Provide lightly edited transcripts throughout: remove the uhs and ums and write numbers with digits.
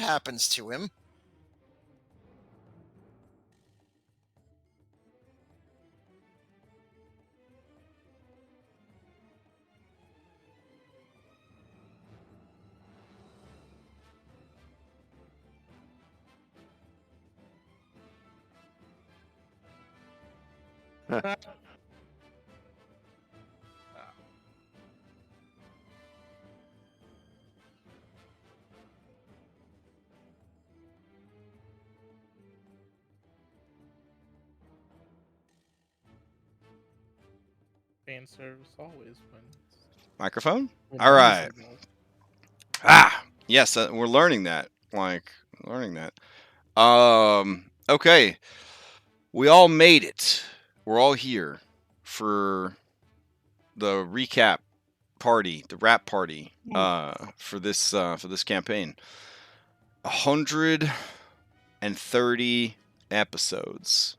happens to him. Fan service always wins. Microphone? When All numbers right. involved. Yes, we're learning that. Okay. We all made it. We're all here for the recap party, the rap party, for this campaign. 130 episodes.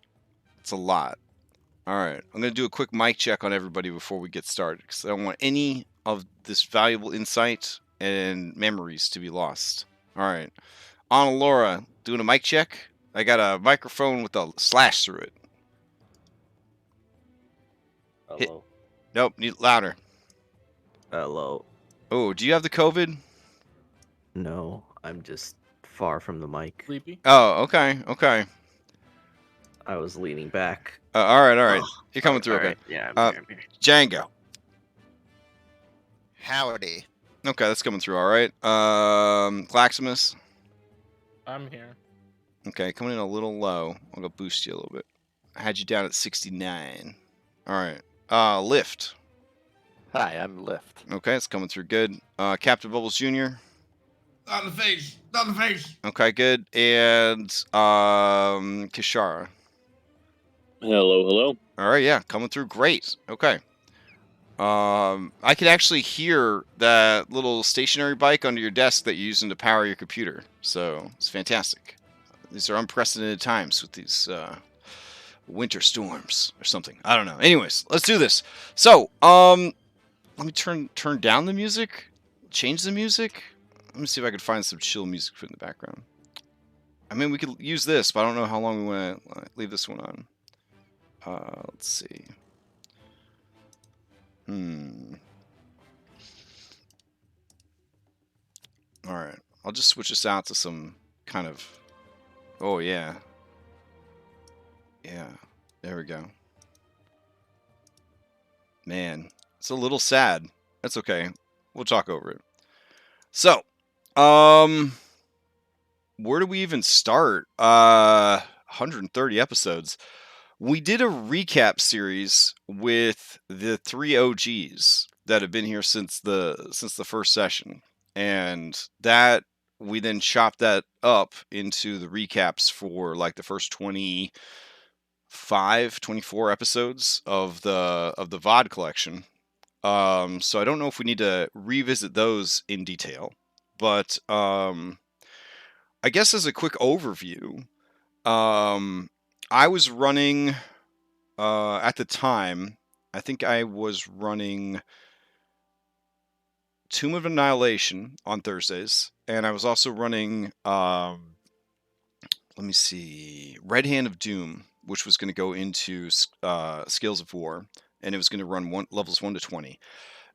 It's a lot. All right, I'm going to do a quick mic check on everybody before we get started, because I don't want any of this valuable insight and memories to be lost. All right, Anna Laura, doing a mic check. I got a microphone with a slash through it. Hello. Nope, need louder. Hello. Oh, do you have the COVID? No, I'm just far from the mic. Sleepy. Oh, okay. I was leaning back. All right. Oh, You're coming through, okay. Right. Yeah, I'm here. Django. Howdy. Okay, that's coming through all right. Claximus. I'm here. Okay, coming in a little low. I'll go boost you a little bit. I had you down at 69. All right. Lift. Hi, I'm Lift. Okay, it's coming through good. Captain Bubbles Jr. Not in the face. Okay, good. And Kishara. Hello. All right, yeah, coming through great. Okay. I could actually hear that little stationary bike under your desk that you're using to power your computer. So it's fantastic. These are unprecedented times with these winter storms or something. I don't know. Anyways, let's do this. So, let me turn down the music, change the music. Let me see if I can find some chill music for in the background. I mean, we could use this, but I don't know how long we want to leave this one on. Let's see. All right. I'll just switch this out to some kind of... Oh, yeah. Yeah. There we go. Man, it's a little sad. That's okay. We'll talk over it. So, where do we even start? 130 episodes. We did a recap series with the 3 OGs that have been here since the first session, and that we then chopped that up into the recaps for like the first 24 episodes of the VOD collection. So I don't know if we need to revisit those in detail, but I guess as a quick overview, I was running at the time. I think I was running Tomb of Annihilation on Thursdays, and I was also running let me see, Red Hand of Doom, which was going to go into Scales of War, and it was going to run levels 1 to 20.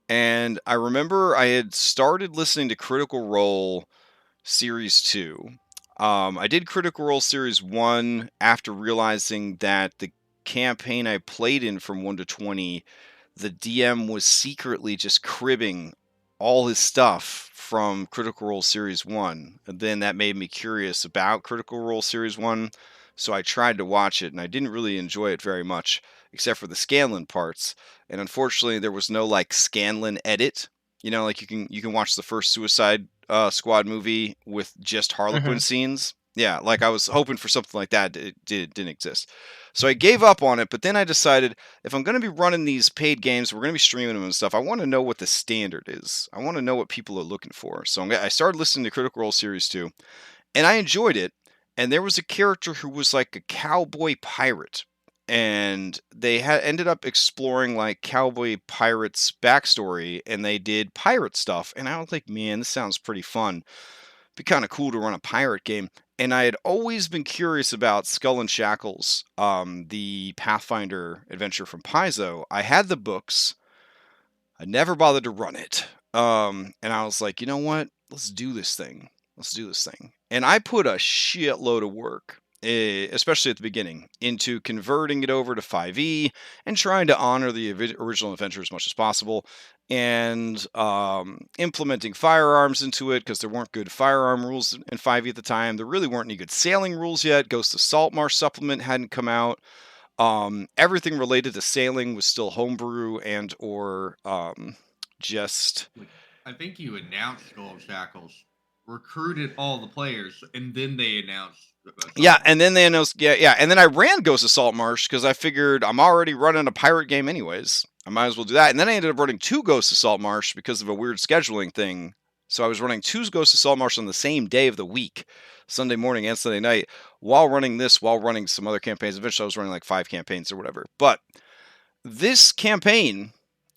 And I remember I had started listening to Critical Role Series 2. I did Critical Role Series 1 after realizing that the campaign I played in from 1 to 20, the DM was secretly just cribbing all his stuff from Critical Role Series 1. And then that made me curious about Critical Role Series 1, so I tried to watch it, and I didn't really enjoy it very much, except for the Scanlan parts. And unfortunately, there was no like Scanlan edit. You know, like you can watch the first Suicide Squad movie with just Harlequin scenes. Yeah, like I was hoping for something like that. It didn't exist. So I gave up on it, but then I decided if I'm going to be running these paid games, we're going to be streaming them and stuff, I want to know what the standard is. I want to know what people are looking for. So I started listening to Critical Role Series 2, and I enjoyed it. And there was a character who was like a cowboy pirate, and they had ended up exploring like cowboy pirates backstory, and they did pirate stuff, and I was like, man, this sounds pretty fun. be kind of cool to run a pirate game. And I had always been curious about Skull and Shackles, the Pathfinder adventure from Paizo. I had the books. I never bothered to run it. And I was like, you know what? Let's do this thing. Let's do this thing. And I put a shitload of work, especially at the beginning, into converting it over to 5e and trying to honor the original adventure as much as possible, and implementing firearms into it because there weren't good firearm rules in 5e at the time. There really weren't any good sailing rules yet. Ghosts of Saltmarsh supplement hadn't come out. Everything related to sailing was still homebrew and or just. I think you announced Skull Shackles, recruited all the players, and then they announced. Yeah, and then they announced. Yeah, and then I ran Ghosts of Saltmarsh because I figured I'm already running a pirate game anyways. I might as well do that. And then I ended up running 2 Ghosts of Saltmarsh because of a weird scheduling thing. So I was running 2 Ghosts of Saltmarsh on the same day of the week, Sunday morning and Sunday night, while running some other campaigns. Eventually, I was running like 5 campaigns or whatever. But this campaign,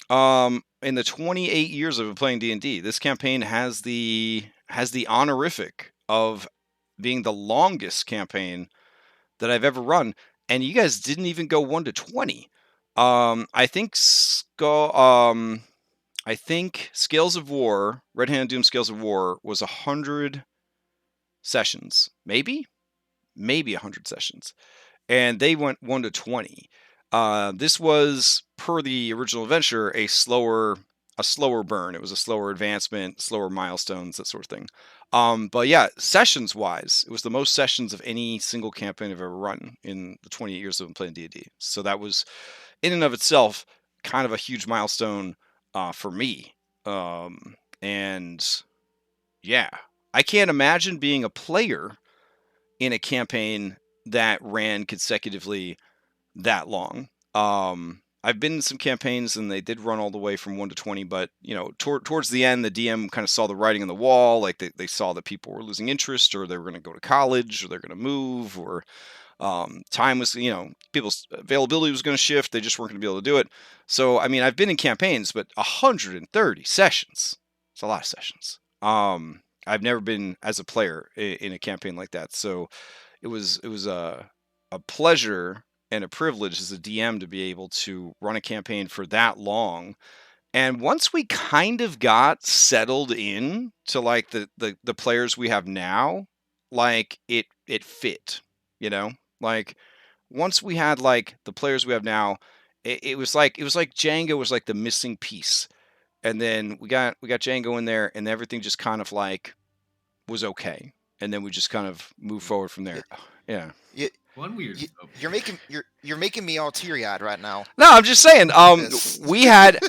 in the 28 years I've been playing D&D, this campaign has the honorific of being the longest campaign that I've ever run, and you guys didn't even go 1 to 20. I think Scales of War, Red Hand Doom Scales of War was 100 sessions, maybe 100 sessions, and they went 1 to 20. This was, per the original adventure, a slower burn. It was a slower advancement, slower milestones, that sort of thing. But yeah, sessions wise, it was the most sessions of any single campaign I've ever run in the 28 years I've been playing D&D. So that was, in and of itself, kind of a huge milestone for me. And yeah, I can't imagine being a player in a campaign that ran consecutively that long. I've been in some campaigns and they did run all the way from 1 to 20, but towards the end, the DM kind of saw the writing on the wall. Like they saw that people were losing interest, or they were going to go to college, or they're going to move, or time was, people's availability was going to shift. They just weren't going to be able to do it. So, I mean, I've been in campaigns, but 130 sessions. It's a lot of sessions. I've never been as a player in a campaign like that. So it was a pleasure and a privilege as a DM to be able to run a campaign for that long. And once we kind of got settled in to like the players we have now, like it fit, like once we had like the players we have now, it was like Django was like the missing piece. And then we got Django in there, and everything just kind of like was okay. And then we just kind of moved forward from there. Yeah. One weird. You're making me all teary-eyed right now. No, I'm just saying. We had,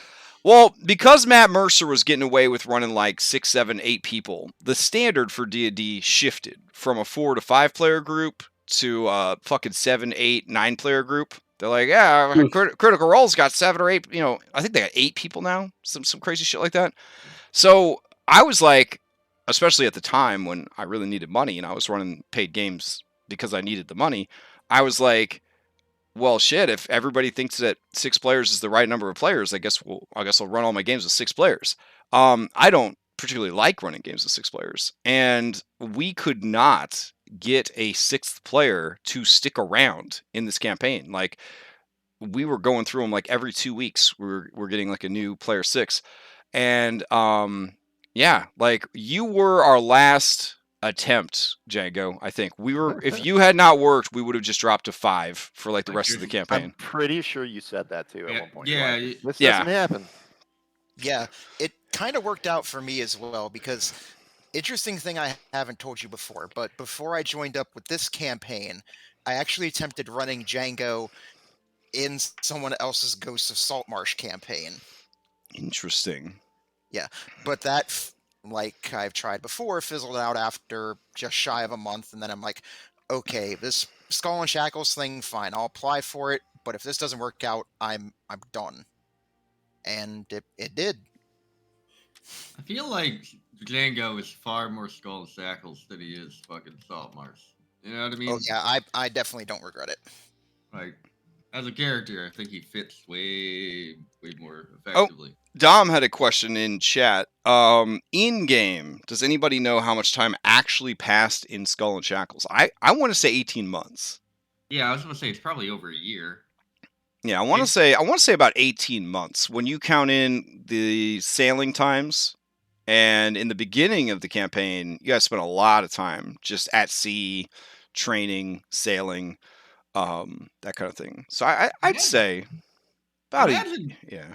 well, because Matt Mercer was getting away with running like 6, 7, 8 people. The standard for D&D shifted from a 4 to 5 player group to a fucking 7, 8, 9 player group. They're like, yeah, Critical Role's got 7 or 8. I think they got 8 people now. Some crazy shit like that. So I was like, especially at the time when I really needed money and I was running paid games because I needed the money, I was like, well, shit, if everybody thinks that 6 players is the right number of players, I guess I'll run all my games with 6 players. I don't particularly like running games with 6 players, and we could not get a 6th player to stick around in this campaign. Like, we were going through them like every 2 weeks. We're getting like a new player 6, and yeah, like you were our last attempt, Django. I think we were. If you had not worked, we would have just dropped to 5 for like the rest of the campaign. I'm pretty sure you said that too at one point. Yeah, this doesn't happen. Yeah, it kind of worked out for me as well, because interesting thing I haven't told you before, but before I joined up with this campaign, I actually attempted running Django in someone else's Ghosts of Saltmarsh campaign. Interesting. Yeah, but that, like I've tried before, fizzled out after just shy of a month, and then I'm like, okay, this Skull and Shackles thing, fine, I'll apply for it, but if this doesn't work out, I'm done. And it did. I feel like Django is far more Skull and Shackles than he is fucking Saltmarsh. You know what I mean? Oh yeah, I definitely don't regret it. Like, as a character, I think he fits way more Oh, effectively. Dom had a question in chat. In game, does anybody know how much time actually passed in Skull and Shackles? I want to say 18 months. Yeah, I was gonna say it's probably over a year. Yeah, I want to say about 18 months when you count in the sailing times. And in the beginning of the campaign, you guys spent a lot of time just at sea, training, sailing, that kind of thing. So I'd Imagine, say about yeah.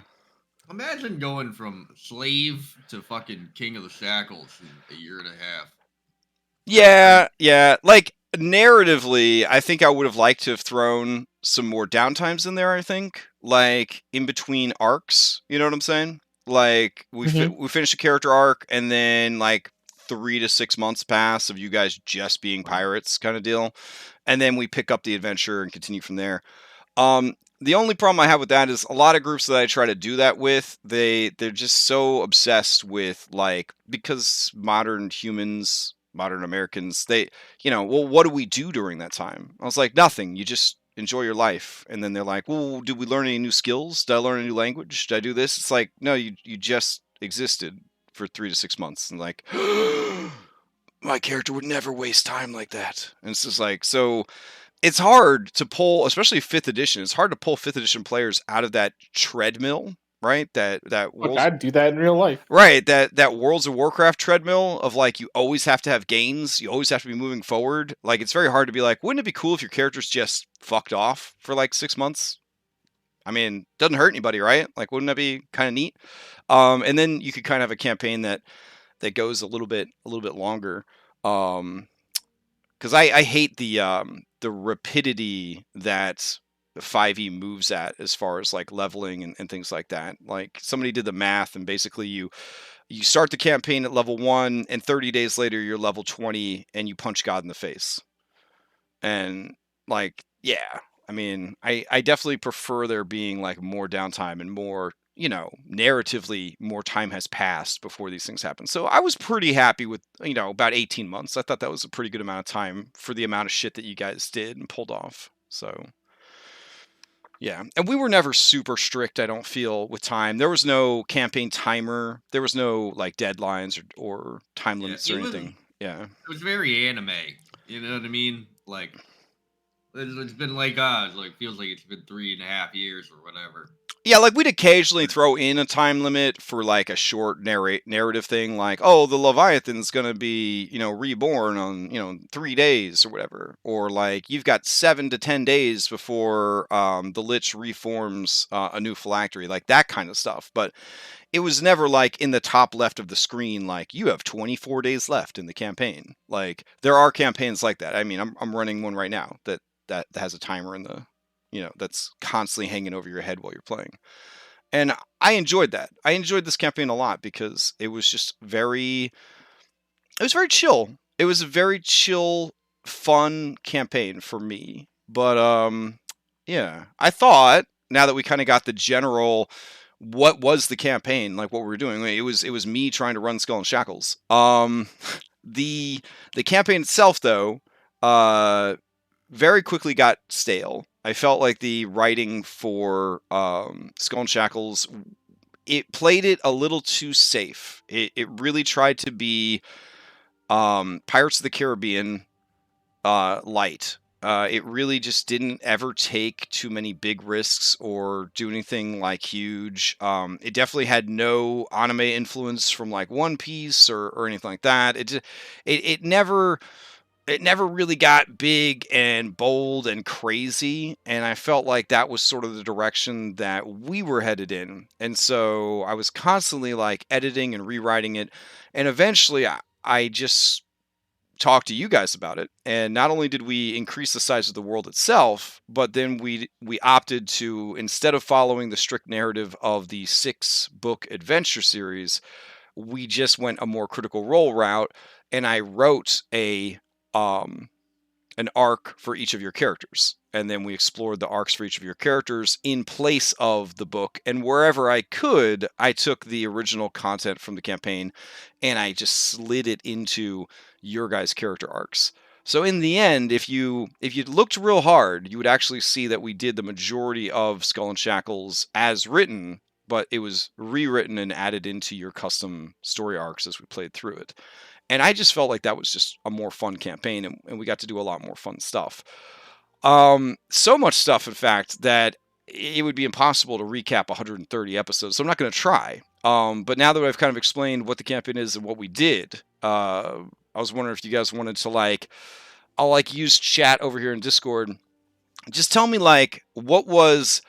imagine going from slave to fucking king of the shackles in a year and a half. Yeah. Like narratively, I think I would have liked to have thrown some more downtimes in there. I think, like in between arcs. You know what I'm saying? Like we finish a character arc, and then like 3 to 6 months pass of you guys just being pirates, kind of deal, and then we pick up the adventure and continue from there. The only problem I have with that is a lot of groups that I try to do that with, they're just so obsessed with like, because modern humans, modern Americans, they, well, what do we do during that time? I was like, nothing. You just enjoy your life. And then they're like, well, did we learn any new skills? Did I learn a new language? Did I do this? It's like, no, you just existed for 3 to 6 months, and like, my character would never waste time like that. And it's just like, so it's hard to pull, especially 5th edition. It's hard to pull 5th edition players out of that treadmill, right? That Look, Worlds, I'd do that in real life. right? That Worlds of Warcraft treadmill of like, you always have to have gains, you always have to be moving forward. Like, it's very hard to be like, wouldn't it be cool if your character's just fucked off for like 6 months? I mean, doesn't hurt anybody, right? Like, wouldn't that be kind of neat? And then you could kind of have a campaign that goes a little bit longer. Because I hate the rapidity that 5e moves at as far as like leveling and things like that. Like, somebody did the math, and basically you start the campaign at level 1, and 30 days later you're level 20, and you punch God in the face. And like, yeah, I mean, I definitely prefer there being like more downtime and more, narratively more time has passed before these things happen. So I was pretty happy with, about 18 months. I thought that was a pretty good amount of time for the amount of shit that you guys did and pulled off. So yeah. And we were never super strict, I don't feel, with time. There was no campaign timer. There was no like deadlines or time limits or anything. Yeah. It was very anime. You know what I mean? Like, it's been like feels like it's been 3.5 years or whatever. Yeah, like we'd occasionally throw in a time limit for like a short narrative thing, like, oh, the Leviathan's gonna be, reborn on, 3 days or whatever, or like you've got 7 to 10 days before the Lich reforms a new phylactery, like that kind of stuff. But it was never like in the top left of the screen, like you have 24 days left in the campaign. Like there are campaigns like that. I mean, I'm running one right now that has a timer in the, that's constantly hanging over your head while you're playing. And I enjoyed that. I enjoyed this campaign a lot because it was just very chill. It was a very chill, fun campaign for me. But yeah, I thought, now that we kind of got the general, what was the campaign, like what we were doing, it was me trying to run Skull and Shackles. The campaign itself, though, very quickly got stale. I felt like the writing for Skull and Shackles, it played it a little too safe. It really tried to be Pirates of the Caribbean light. It really just didn't ever take too many big risks or do anything like huge. It definitely had no anime influence from like One Piece or anything like that. It never really got big and bold and crazy, and I felt like that was sort of the direction that we were headed in. And so I was constantly like editing and rewriting it, and eventually I just talked to you guys about it. And not only did we increase the size of the world itself, but then we opted to, instead of following the strict narrative of the 6-book adventure series, we just went a more Critical Role route, and I wrote an arc for each of your characters. And then we explored the arcs for each of your characters in place of the book. And wherever I could, I took the original content from the campaign and I just slid it into your guys' character arcs. So in the end, if you looked real hard, you would actually see that we did the majority of Skull and Shackles as written, but it was rewritten and added into your custom story arcs as we played through it. And I just felt like that was just a more fun campaign, and we got to do a lot more fun stuff. So much stuff, in fact, that it would be impossible to recap 130 episodes. So I'm not going to try. But now that I've kind of explained what the campaign is and what we did, I was wondering if you guys wanted to I'll use chat over here in Discord. Just tell me what was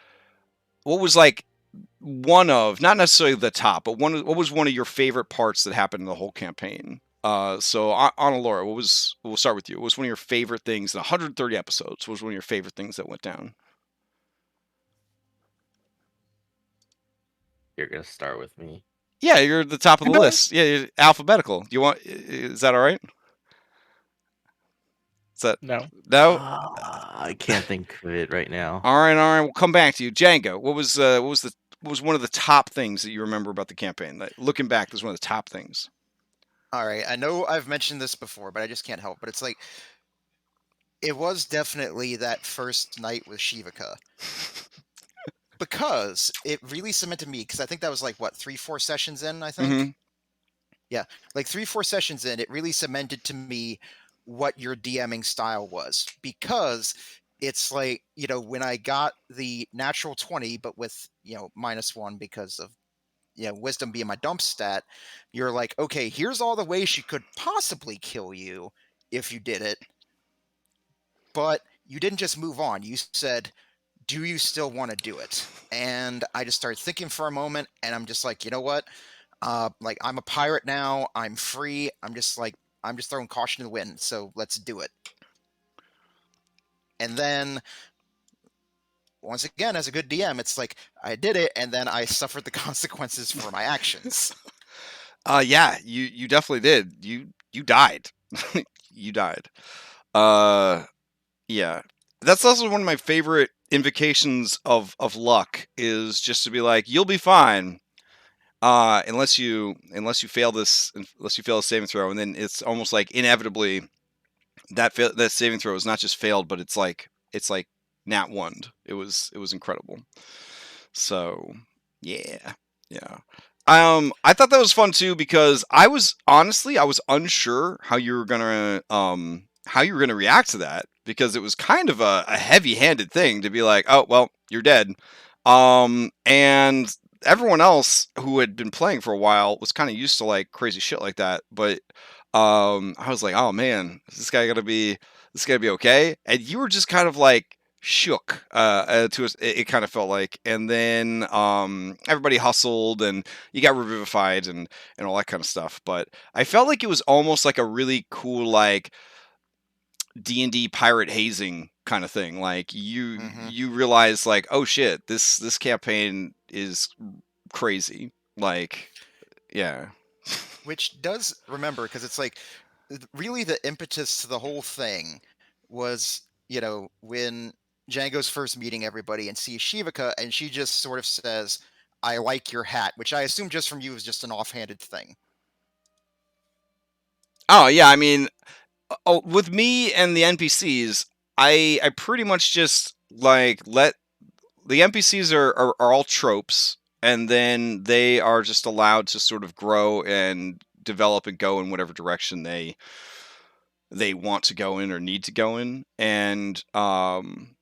one of, not necessarily the top, but what was one of your favorite parts that happened in the whole campaign? So Anna Laura, we'll start with you. What was one of your favorite things in 130 episodes? What was one of your favorite things that went down? You're gonna start with me. Yeah, you're at the top of the list. Yeah, you're alphabetical. Is that all right? Is that No. no? I can't think of it right now. All right. We'll come back to you, Django. What was one of the top things that you remember about the campaign? That, looking back, was one of the top things. All right, I know I've mentioned this before, but I just can't help. But it's it was definitely that first night with Shivaka. Because it really cemented me, because I think that was 3-4 sessions in, I think? Mm-hmm. Yeah, 3-4 sessions in, it really cemented to me what your DMing style was. Because it's when I got the natural 20, but with, -1 because of, wisdom being my dump stat, you're like, okay, here's all the ways she could possibly kill you if you did it. But you didn't just move on. You said, do you still want to do it? And I just started thinking for a moment, and I'm just like, you know what? I'm a pirate now. I'm free. I'm just throwing caution to the wind. So let's do it. And then, once again, as a good DM, it's I did it, and then I suffered the consequences for my actions. Yeah, you definitely did. You died. You died. Yeah. That's also one of my favorite invocations of luck, is just to be like, you'll be fine. Unless you fail a saving throw, and then it's almost like inevitably that saving throw is not just failed, but it's like nat one. It was incredible. So yeah. I thought that was fun too, because I was unsure how you were gonna react to that, because it was kind of a heavy-handed thing to be like, oh well, you're dead. And everyone else who had been playing for a while was kind of used to crazy shit like that, but I was like, oh man, is this guy gonna be okay? And you were just kind of shook it kind of felt like. And then everybody hustled, and you got revivified and all that kind of stuff. But I felt like it was almost like a really cool D&D pirate hazing kind of thing. You realize oh shit, this campaign is crazy. Yeah. Which does remember, because it's really the impetus to the whole thing was, when Django's first meeting everybody and sees Shivaka, and she just sort of says, I like your hat, which I assume just from you is just an offhanded thing. Oh yeah, I mean, with me and the NPCs, I pretty much just let the NPCs are all tropes, and then they are just allowed to sort of grow and develop and go in whatever direction they want to go in or need to go in. And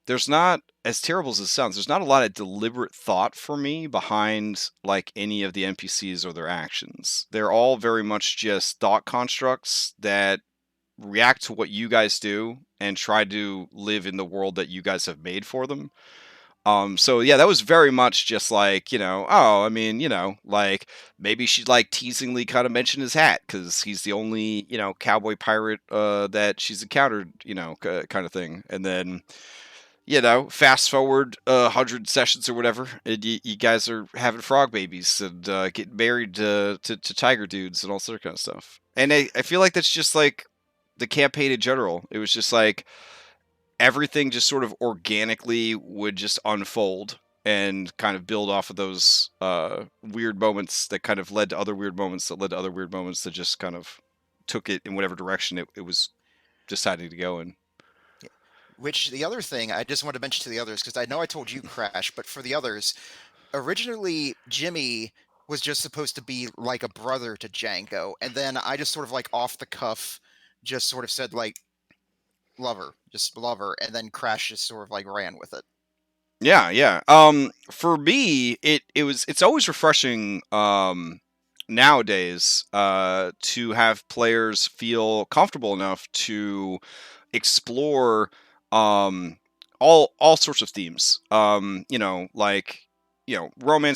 there's not, as terrible as it sounds, there's not a lot of deliberate thought for me behind any of the NPCs or their actions. They're all very much just thought constructs that react to what you guys do and try to live in the world that you guys have made for them. So yeah, that was very much just oh, I mean, maybe she'd teasingly kind of mention his hat because he's the only, cowboy pirate that she's encountered, kind of thing. And then, fast forward 100 sessions or whatever, and you guys are having frog babies and getting married to tiger dudes and all sort of kind of stuff. And I feel like that's just the campaign in general. It was just everything just sort of organically would just unfold and kind of build off of those weird moments that kind of led to other weird moments that led to other weird moments that just kind of took it in whatever direction it was deciding to go in. Which the other thing I just want to mention to the others, because I know I told you, Crash, but for the others, originally Jimmy was just supposed to be like a brother to Django, and then I just sort of like off the cuff just sort of said like lover, just lover, and then Crash just sort of like ran with it. Yeah. For me, it's always refreshing nowadays to have players feel comfortable enough to explore all sorts of themes. Romance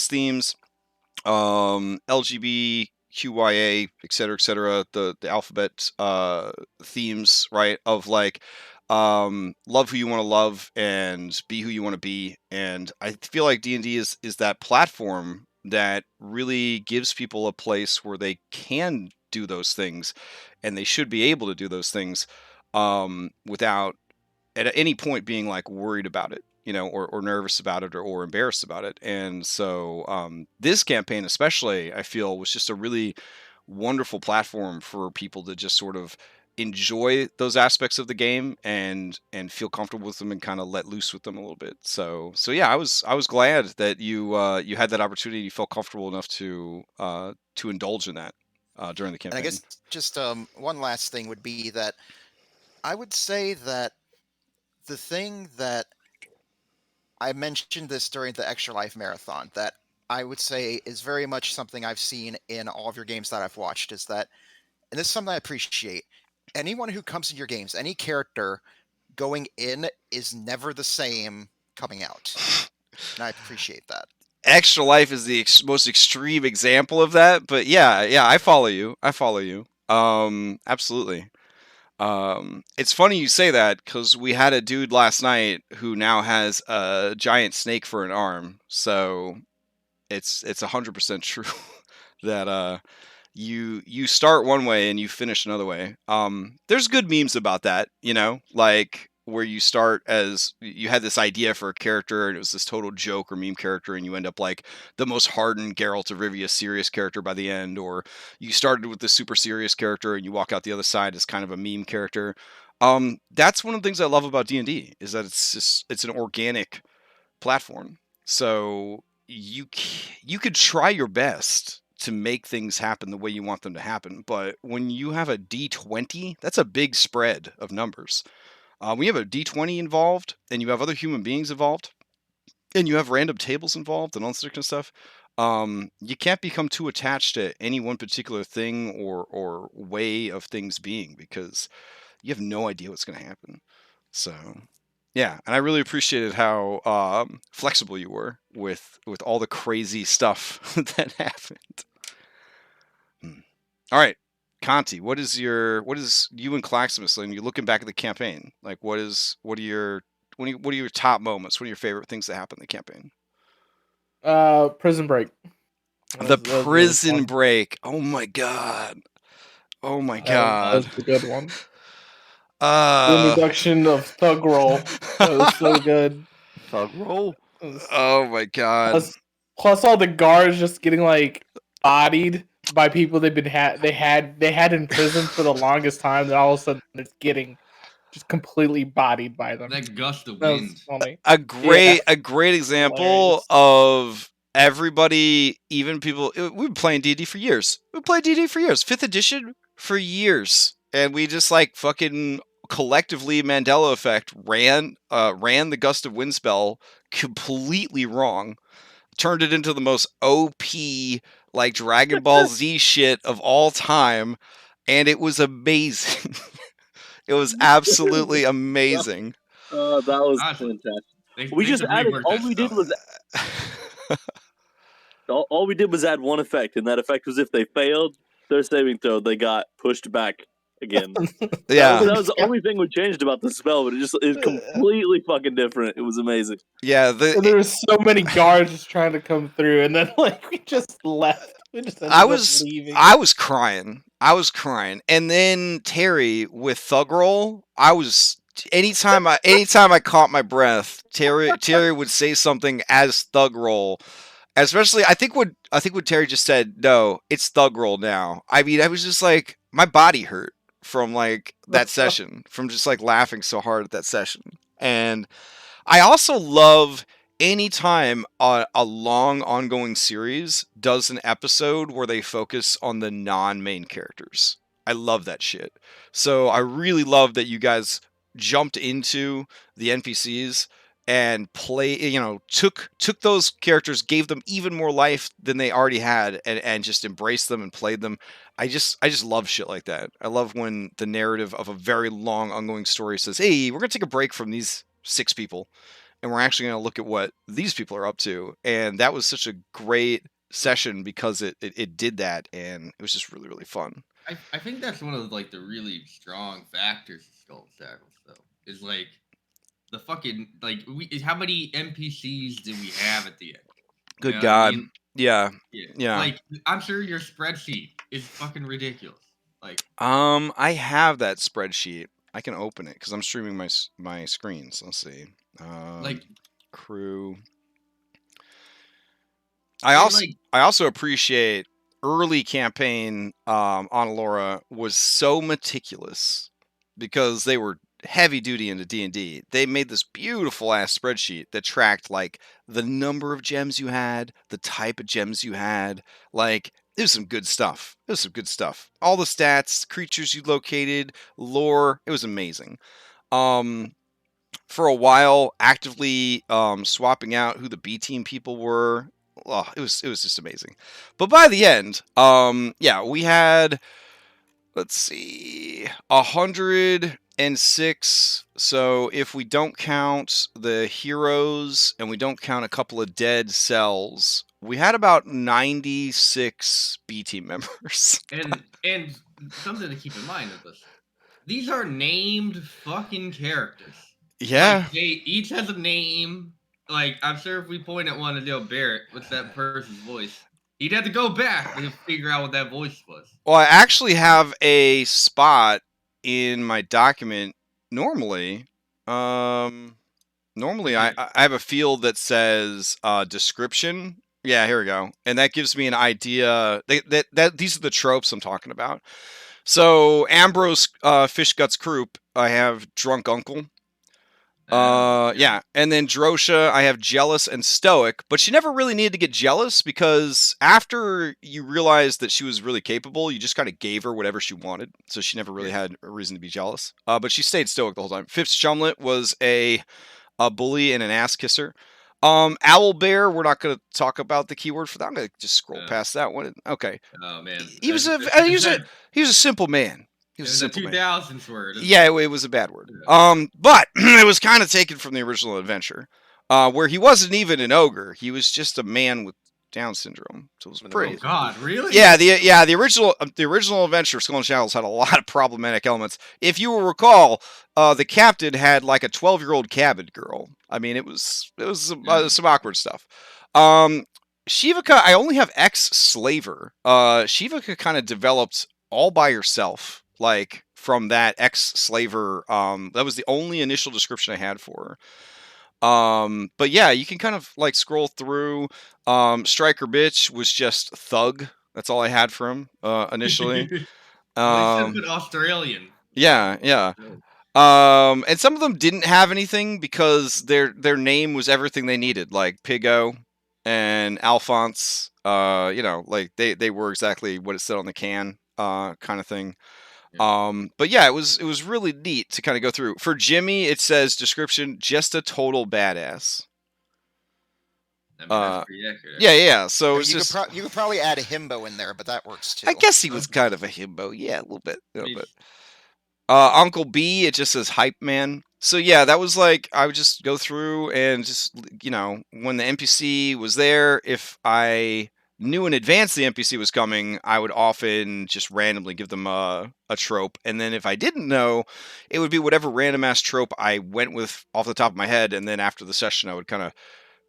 themes, LGBTQIA, et cetera, the alphabet themes, right? Of like love who you want to love and be who you want to be. And I feel like D&D is that platform that really gives people a place where they can do those things, and they should be able to do those things without at any point being like worried about it, or nervous about it, or embarrassed about it. And so this campaign especially, I feel, was just a really wonderful platform for people to just sort of enjoy those aspects of the game and feel comfortable with them and kind of let loose with them a little bit. So yeah, I was glad that you had that opportunity. You felt comfortable enough to indulge in that during the campaign. And I guess just one last thing would be that I would say that the thing that I mentioned this during the Extra Life Marathon that I would say is very much something I've seen in all of your games that I've watched is that, and this is something I appreciate, anyone who comes in your games, any character going in is never the same coming out. And I appreciate that. Extra Life is the most extreme example of that, but yeah, I follow you. Absolutely. It's funny you say that because we had a dude last night who now has a giant snake for an arm. So it's 100% true that you start one way and you finish another way. There's good memes about that, like where you start as you had this idea for a character and it was this total joke or meme character, and you end up like the most hardened Geralt of Rivia serious character by the end, or you started with the super serious character and you walk out the other side as kind of a meme character. That's one of the things I love about D&D is that it's an organic platform. So you could try your best to make things happen the way you want them to happen, but when you have a D20, that's a big spread of numbers. When you have a D20 involved, and you have other human beings involved, and you have random tables involved, and all this kind of stuff, you can't become too attached to any one particular thing or way of things being, because you have no idea what's going to happen. So, yeah, and I really appreciated how flexible you were with all the crazy stuff that happened. All right. Conti, what is you and Claximus, and you're looking back at the campaign? Like, what are your top moments? What are your favorite things that happened in the campaign? Prison Break. The prison break. Oh my god. That was a good one. The introduction of Thug Roll. That was so good. Thug Roll. Oh my god. Plus all the guards just getting like bodied by people they had in prison for the longest time, and all of a sudden they're getting just completely bodied by them. That gust of That was wind. funny. A great example Hilarious. of everybody, even people. We've been playing D&D for years. We've played D&D for years. 5th edition for years, and we just like fucking collectively Mandela effect ran the gust of wind spell completely wrong. Turned it into the most OP like Dragon Ball Z shit of all time, and it was amazing. It was absolutely amazing. That was Honestly, fantastic. We just added. All we did was add one effect, and that effect was if they failed their saving throw, they got pushed back again. Yeah, that was the only thing we changed about the spell, but it's completely fucking different. It was amazing. Yeah, there were so many guards just trying to come through, and then like we just left. We just ended up leaving. I was crying, and then Terry with Thug Roll. Anytime I caught my breath, Terry would say something as Thug Roll. Especially, I think what Terry just said. No, it's Thug Roll now. I mean, I was just like, my body hurt. from like that session, from just like laughing so hard at that session. And I also love anytime a long ongoing series does an episode where they focus on the non-main characters. I love that shit. So I really love that you guys jumped into the NPCs and took those characters, gave them even more life than they already had, and just embraced them and played them. I just love shit like that. I love when the narrative of a very long ongoing story says, hey, we're gonna take a break from these 6 people and we're actually going to look at what these people are up to. And that was such a great session because it did that, and it was just really, really fun. I think that's one of like the really strong factors of Skull Shackles, though, is like the fucking like how many NPCs did we have at the end? Good You know what I God. mean? Yeah. Like I'm sure your spreadsheet is fucking ridiculous. Like I have that spreadsheet. I can open it because I'm streaming my screens. Let's see. like Crew. like I also appreciate early campaign on Alora was so meticulous because they were heavy duty into D&D. They made this beautiful ass spreadsheet that tracked like the number of gems you had, the type of gems you had. Like it was some good stuff. It was some good stuff. All the stats, creatures you located, lore. It was amazing. For a while, actively swapping out who the B team people were. Oh, it was just amazing. But by the end, we had, let's see, 106. So if we don't count the heroes and we don't count a couple of dead cells, we had about 96 B team members. and something to keep in mind with this. These are named fucking characters. Yeah. Like, they each has a name. Like, I'm sure if we point at one and go, Barrett, what's that person's voice? He'd have to go back and figure out what that voice was. Well, I actually have a spot in my document normally. Normally I have a field that says description. Yeah, here we go. And that gives me an idea. That these are the tropes I'm talking about. So Ambrose Fish Guts Croup, I have drunk uncle. Yeah, and then Drosha, I have jealous and stoic, but she never really needed to get jealous because after you realized that she was really capable, you just kind of gave her whatever she wanted, so she never really had a reason to be jealous. But she stayed stoic the whole time. Fifth Shumlet was a bully and an ass kisser. Owl Bear, we're not going to talk about the keyword for that. I'm going to just scroll past that one. Okay. Oh man, He was a simple man. He was a simple man. 2000s word. Yeah, it was a bad word. But it was kind of taken from the original adventure, where he wasn't even an ogre. He was just a man with Down syndrome. So it was pretty. Oh God, really? Yeah, the original adventure of Skull and Shackles had a lot of problematic elements. If you will recall, the captain had like a 12-year-old cabin girl. I mean, it was some awkward stuff. Shivaka, I only have ex-slaver. Shivaka kind of developed all by herself. Like from that ex-slaver, that was the only initial description I had for her. But yeah, you can kind of like scroll through. Striker Bitch was just thug. That's all I had for him initially. Well, they said Australian. Yeah. And some of them didn't have anything because their name was everything they needed, like Pigo and Alphonse. Like they were exactly what it said on the can, kind of thing. But yeah, it was really neat to kind of go through. For Jimmy, it says description, just a total badass. I mean, that's pretty accurate. Yeah. So you could probably add a himbo in there, but that works too. I guess he was kind of a himbo. Yeah, a little bit. Uncle B, it just says hype man. So yeah, that was like I would just go through and just when the NPC was there, if I knew in advance the NPC was coming, I would often just randomly give them a trope, and then if I didn't know, it would be whatever random ass trope I went with off the top of my head, and then after the session I would kind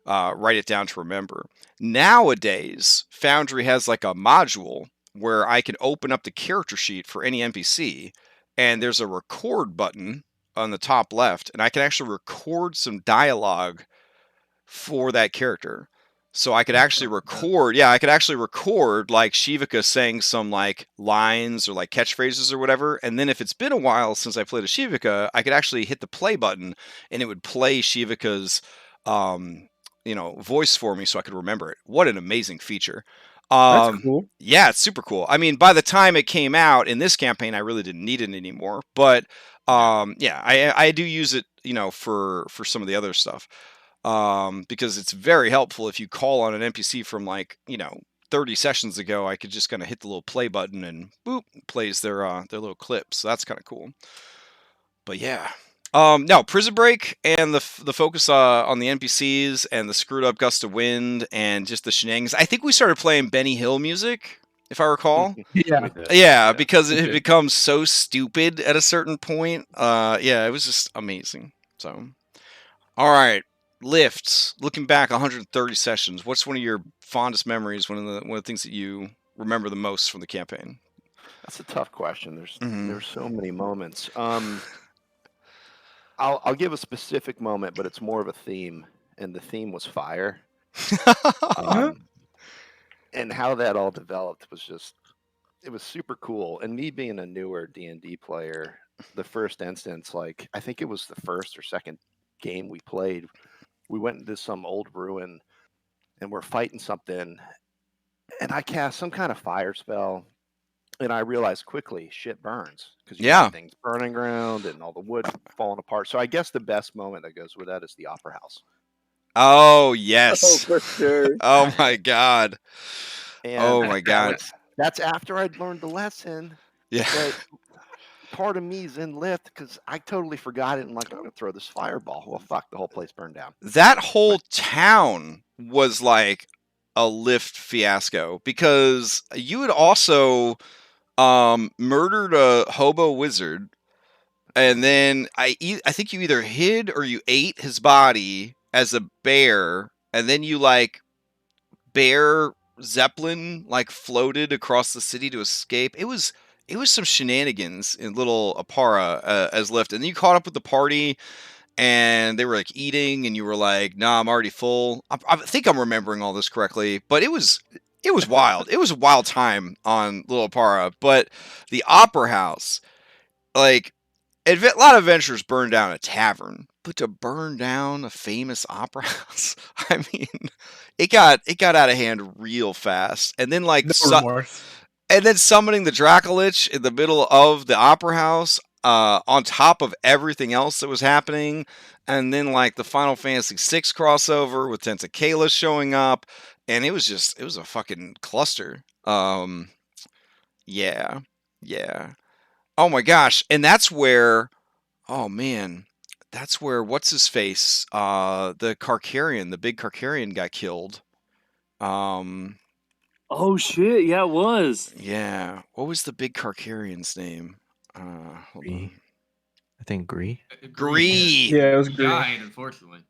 of write it down to remember. Nowadays, Foundry has like a module where I can open up the character sheet for any NPC, and there's a record button on the top left, and I can actually record some dialogue for that character. So I could actually record, I could actually record like Shivaka saying some like lines or like catchphrases or whatever. And then if it's been a while since I played a Shivaka, I could actually hit the play button and it would play Shivaka's, voice for me so I could remember it. What an amazing feature. That's cool. Yeah, it's super cool. I mean, by the time it came out in this campaign, I really didn't need it anymore. But I do use it, for some of the other stuff. Because it's very helpful if you call on an NPC from 30 sessions ago. I could just kind of hit the little play button and boop, plays their little clips. So that's kind of cool. But yeah, no, Prison Break and the focus on the NPCs and the screwed up gust of wind and just the shenanigans. I think we started playing Benny Hill music, if I recall. Yeah. Yeah, because it had become so stupid at a certain point. It was just amazing. So, all right. Lifts. Looking back 130 sessions, what's one of your fondest memories? One of the things that you remember the most from the campaign? That's a tough question. There's so many moments. I'll give a specific moment, but it's more of a theme, and the theme was fire. And how that all developed was it was super cool. And me being a newer D&D player, the first instance, like I think it was the first or second game we played, we went into some old ruin and we're fighting something, and I cast some kind of fire spell, and I realized quickly shit burns because things burning around and all the wood falling apart. So I guess the best moment that goes with that is the Opera House. Oh yes, Oh, for sure. Oh my god. And oh my god. That's after I'd learned the lesson. Yeah. But part of me's in lift because I totally forgot it and I'm gonna throw this fireball. Well, fuck, the whole place burned down. That whole town was like a lift fiasco because you had also murdered a hobo wizard, and then I think you either hid or you ate his body as a bear, and then you bear Zeppelin floated across the city to escape. It was some shenanigans in Little Apara as lift, and then you caught up with the party. And they were eating, and you were like, "Nah, I'm already full." I think I'm remembering all this correctly, but it was wild. It was a wild time on Little Para. But the Opera House, a lot of adventurers burned down a tavern, but to burn down a famous opera house, I mean, it got out of hand real fast. And then and then summoning the Dracolich in the middle of the Opera House, on top of everything else that was happening. And then the Final Fantasy VI crossover with Tentacala showing up. And it was a fucking cluster. Yeah. Oh my gosh. And that's where, what's his face? The Carcarian, the big Carcarian got killed. Oh shit! Yeah, it was. Yeah. What was the big Carcarian's name? Hold on. I think Gree. Gree. Yeah, it was He Gree. died, unfortunately.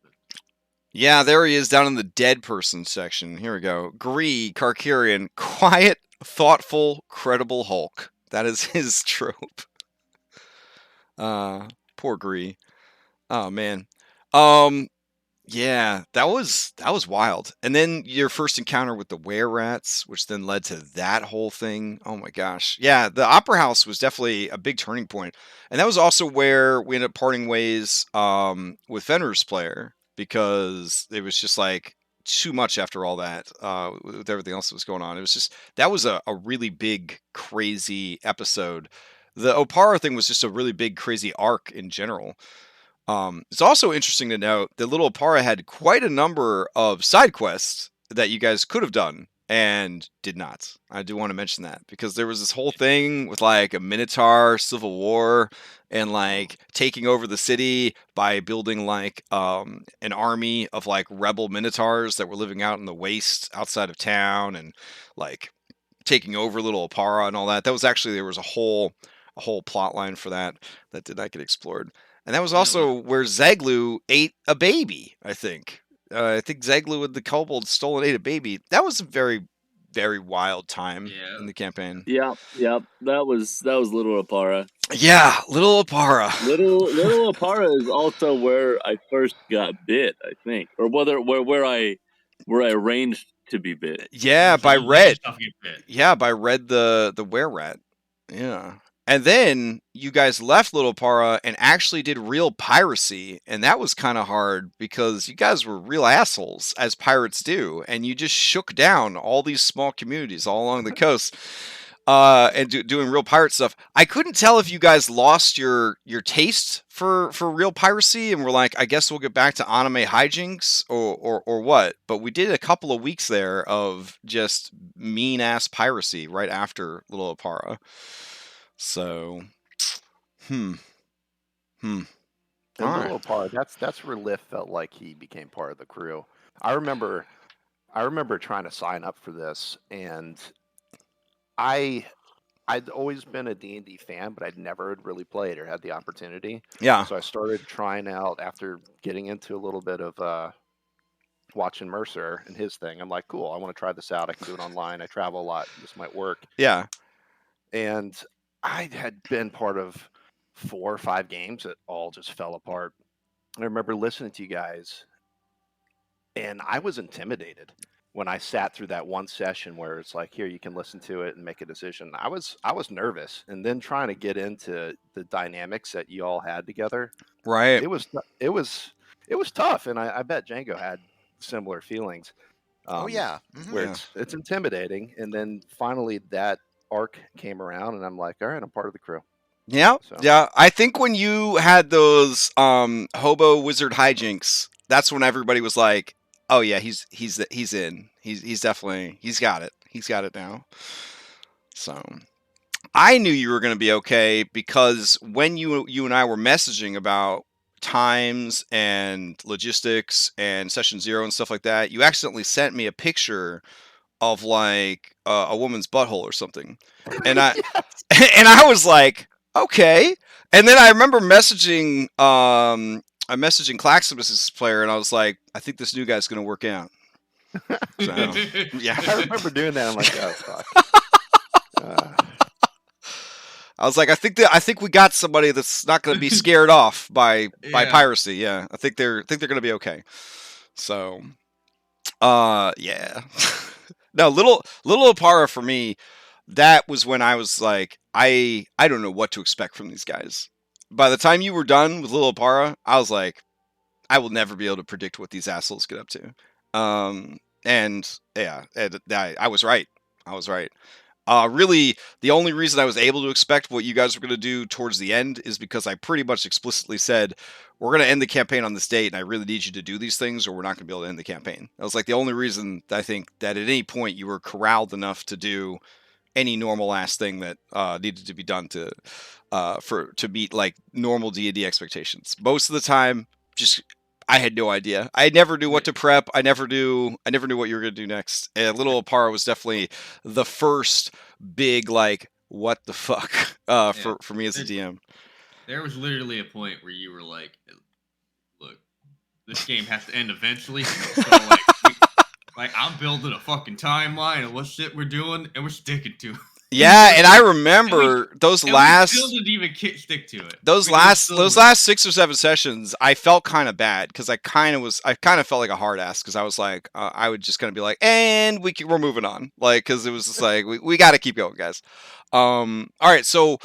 Yeah, there he is down in the dead person section. Here we go. Gree, Carcarian, quiet, thoughtful, credible Hulk. That is his trope. Poor Gree. Oh man. Yeah, that was wild. And then your first encounter with the were-rats, which then led to that whole thing. Oh my gosh. Yeah, the Opera House was definitely a big turning point. And that was also where we ended up parting ways with Fenrir's player, because it was just too much after all that, with everything else that was going on. It was just, that was a really big, crazy episode. The Opara thing was just a really big, crazy arc in general. It's also interesting to note that Little Apara had quite a number of side quests that you guys could have done and did not. I do want to mention that because there was this whole thing with a Minotaur civil war and taking over the city by building an army of rebel Minotaurs that were living out in the waste outside of town, and taking over Little Apara and all that. That was actually, there was a whole plot line for that did not get explored. And that was also where Zaglu ate a baby, I think. I think Zaglu and the kobold stole and ate a baby. That was a very, very wild time in the campaign. Yeah. That was Little Apara. Yeah, Little Apara. Little Apara is also where I first got bit, I think, or where I were arranged to be bit. Yeah, So by you let Red. yourself get bit. Yeah, by Red the were-rat. Yeah. And then you guys left Little Para and actually did real piracy, and that was kind of hard because you guys were real assholes, as pirates do, and you just shook down all these small communities all along the coast, and doing real pirate stuff. I couldn't tell if you guys lost your taste for real piracy and were like, I guess we'll get back to anime hijinks or what. But we did a couple of weeks there of just mean ass piracy right after Little Para. So, hmm. And All right. Little Par, that's where Liff felt like he became part of the crew. I remember trying to sign up for this, and I'd always been a D&D fan, but I'd never really played or had the opportunity. Yeah. So I started trying out after getting into a little bit of watching Mercer and his thing. I'm like, cool, I want to try this out. I can do it online. I travel a lot. This might work. Yeah. And I had been part of 4 or 5 games that all just fell apart. I remember listening to you guys, and I was intimidated when I sat through that one session where it's like, here, you can listen to it and make a decision. I was nervous, and then trying to get into the dynamics that you all had together. Right. It was tough, and I bet Django had similar feelings. Oh yeah. Mhm. Where Yeah. it's intimidating, and then finally that arc came around, and I'm like, all right, I'm part of the crew. Yeah. So. Yeah. I think when you had those hobo wizard hijinks, that's when everybody was like, "Oh yeah, he's in. He's definitely he's got it. He's got it now." So I knew you were going to be okay because when you and I were messaging about times and logistics and session 0 and stuff like that, you accidentally sent me a picture of like a woman's butthole or something, and I and I was like, okay. And then I remember messaging Claximus's player, and I was like, I think this new guy's going to work out. So, yeah. I remember doing that. I'm like, oh fuck. I was like, I think we got somebody that's not going to be scared off by piracy. Yeah, I think they're going to be okay. So, yeah. No, little Apara for me, that was when I was like, I don't know what to expect from these guys. By the time you were done with Little Apara, I was like, I will never be able to predict what these assholes get up to. And yeah, I was right. I was right. Really, the only reason I was able to expect what you guys were going to do towards the end is because I pretty much explicitly said, we're going to end the campaign on this date, and I really need you to do these things, or we're not going to be able to end the campaign. That was like the only reason I think that at any point you were corralled enough to do any normal ass thing that needed to be done to meet like normal D&D expectations. Most of the time, just I had no idea. I never knew what to prep. I never knew what you were going to do next. And Little Apara was definitely the first big like what the fuck for me as a DM. There was literally a point where you were like, look, this game has to end eventually. So like I'm building a fucking timeline of what shit we're doing, and we're sticking to it. Yeah, and I remember those last. We still didn't even stick to it. Those last 6 or 7 sessions, I felt kind of bad because I kind of felt like a hard ass because I was like, I would just kind of be like, and we're moving on, like because it was just like we got to keep going, guys. All right, so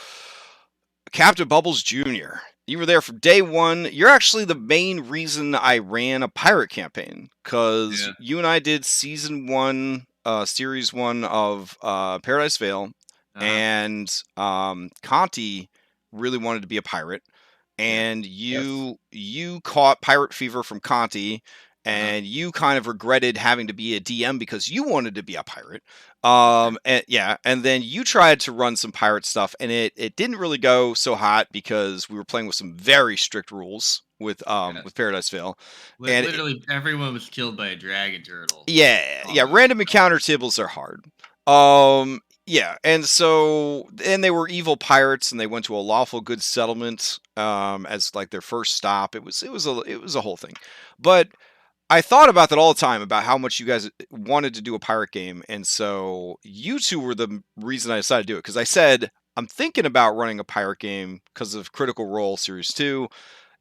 Captain Bubbles Jr., you were there from day 1. You're actually the main reason I ran a pirate campaign because you and I did season 1, series 1 of Paradise Vale. And Conti really wanted to be a pirate, and you caught pirate fever from Conti, and you kind of regretted having to be a DM because you wanted to be a pirate. And then you tried to run some pirate stuff, and it didn't really go so hot because we were playing with some very strict rules with Paradise Vale. And literally everyone was killed by a dragon turtle. Yeah, random encounter tables are hard. Yeah, and they were evil pirates, and they went to a lawful good settlement as like their first stop. It was a whole thing, but I thought about that all the time about how much you guys wanted to do a pirate game, and so you two were the reason I decided to do it because I said I'm thinking about running a pirate game because of Critical Role Series 2.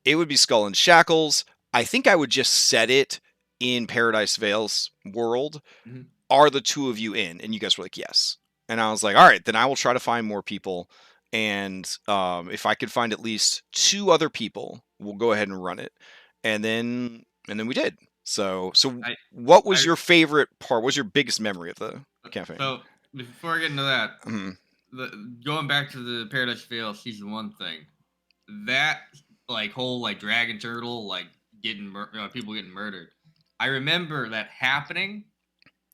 It would be Skull and Shackles. I think I would just set it in Paradise Vale's world. Mhm. Are the two of you in? And you guys were like, yes. And I was like, all right, then I will try to find more people. And if I could find at least 2 other people, we'll go ahead and run it. And then we did. So I- what was I- your favorite part? What was your biggest memory of the campaign? So before I get into that, Mhm. going back to the Paradise Vale season 1 thing, that like whole like dragon turtle like getting people getting murdered. I remember that happening.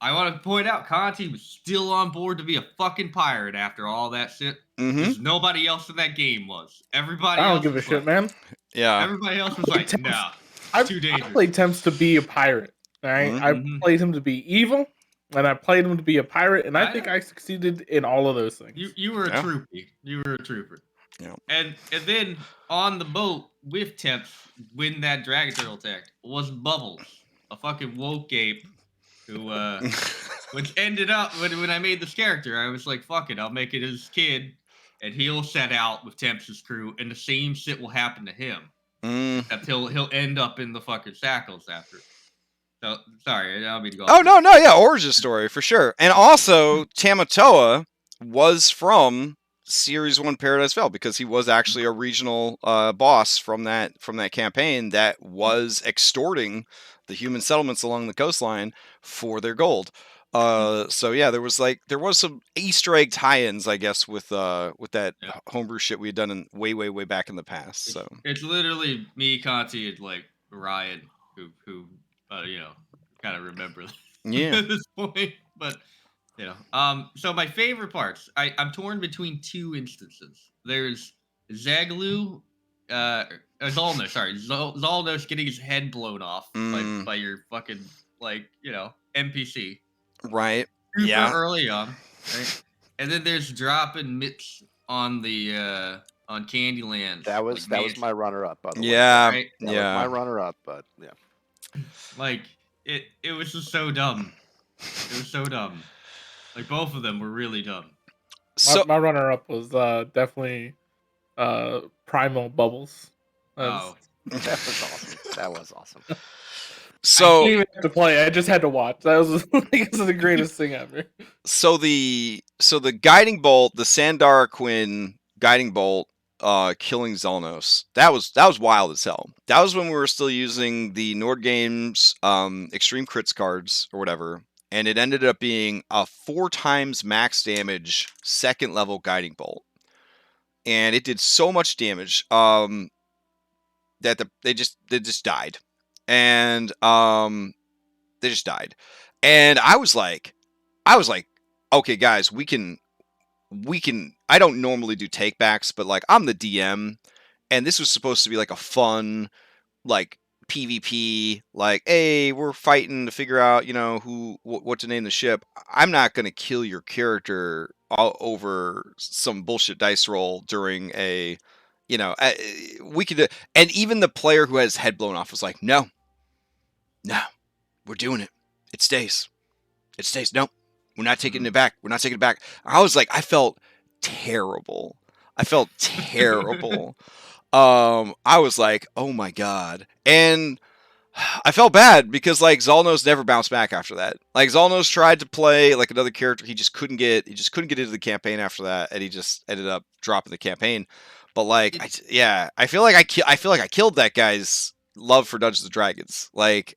I want to point out Conti was still on board to be a fucking pirate after all that shit. Mhm. Because nobody else in that game was. Everybody I don't else give a was shit, like, man. Yeah. everybody else was like, nah, I too dangerous. played Temps to be a pirate. All right, Mhm. I played him to be evil, and I played him to be a pirate, and I think I succeeded in all of those things. You were a Yeah. troopy. You were a trooper. Yeah. And then on the boat with Temps, when that dragon turtle attacked, was Bubbles, a fucking woke ape who which ended up when I made this character, I was like, fuck it, I'll make it his kid, and he'll set out with Temp's crew, and the same shit will happen to him. Mm. Except he'll end up in the fucking shackles after. So sorry, I don't mean to go. Oh no, yeah, origin story for sure. And also Tamatoa was from Series 1 Paradise Vale because he was actually a regional boss from that campaign that was extorting the human settlements along the coastline for their gold. So yeah, there was some Easter egg tie-ins, I guess, with that homebrew shit we had done in way back in the past. So it's literally me, Conti, and like Ryan, who kind of remember yeah. at this point. But so my favorite parts, I'm torn between 2 instances. There's Zaglu, Zolnos, sorry, Zolnos getting his head blown off by your fucking NPC. Right. Super Yeah. early on, right? And then there's dropping mitts on the on Candyland. That was my runner-up, by the way. Yeah. Right? That was my runner-up, but yeah. Like it was just so dumb. It was so dumb. Like both of them were really dumb. So my runner-up was definitely Primal Bubbles. Oh, That was awesome. That was awesome. So I didn't even have to play. I just had to watch. That was the greatest thing ever. So the guiding bolt, the Sandara Quinn guiding bolt, killing Xelnos. That was wild as hell. That was when we were still using the Nord Games extreme crits cards or whatever, and it ended up being a 4 times max damage 2nd level guiding bolt, and it did so much damage that they just died, and they just died, and I was like, okay, guys, we can. I don't normally do takebacks, but like I'm the DM, and this was supposed to be like a fun, like PvP. Like, hey, we're fighting to figure out, what to name the ship. I'm not gonna kill your character all over some bullshit dice roll during a, we could. And even the player who has head blown off was like, no, we're doing it. It stays. Nope. We're not taking it back. I was like, I felt terrible. I was like, oh my God. And I felt bad because like Xelnos never bounced back after that. Like Xelnos tried to play like another character. He just couldn't get into the campaign after that. And he just ended up dropping the campaign. But like, I feel like I killed that guy's love for Dungeons and Dragons. Like,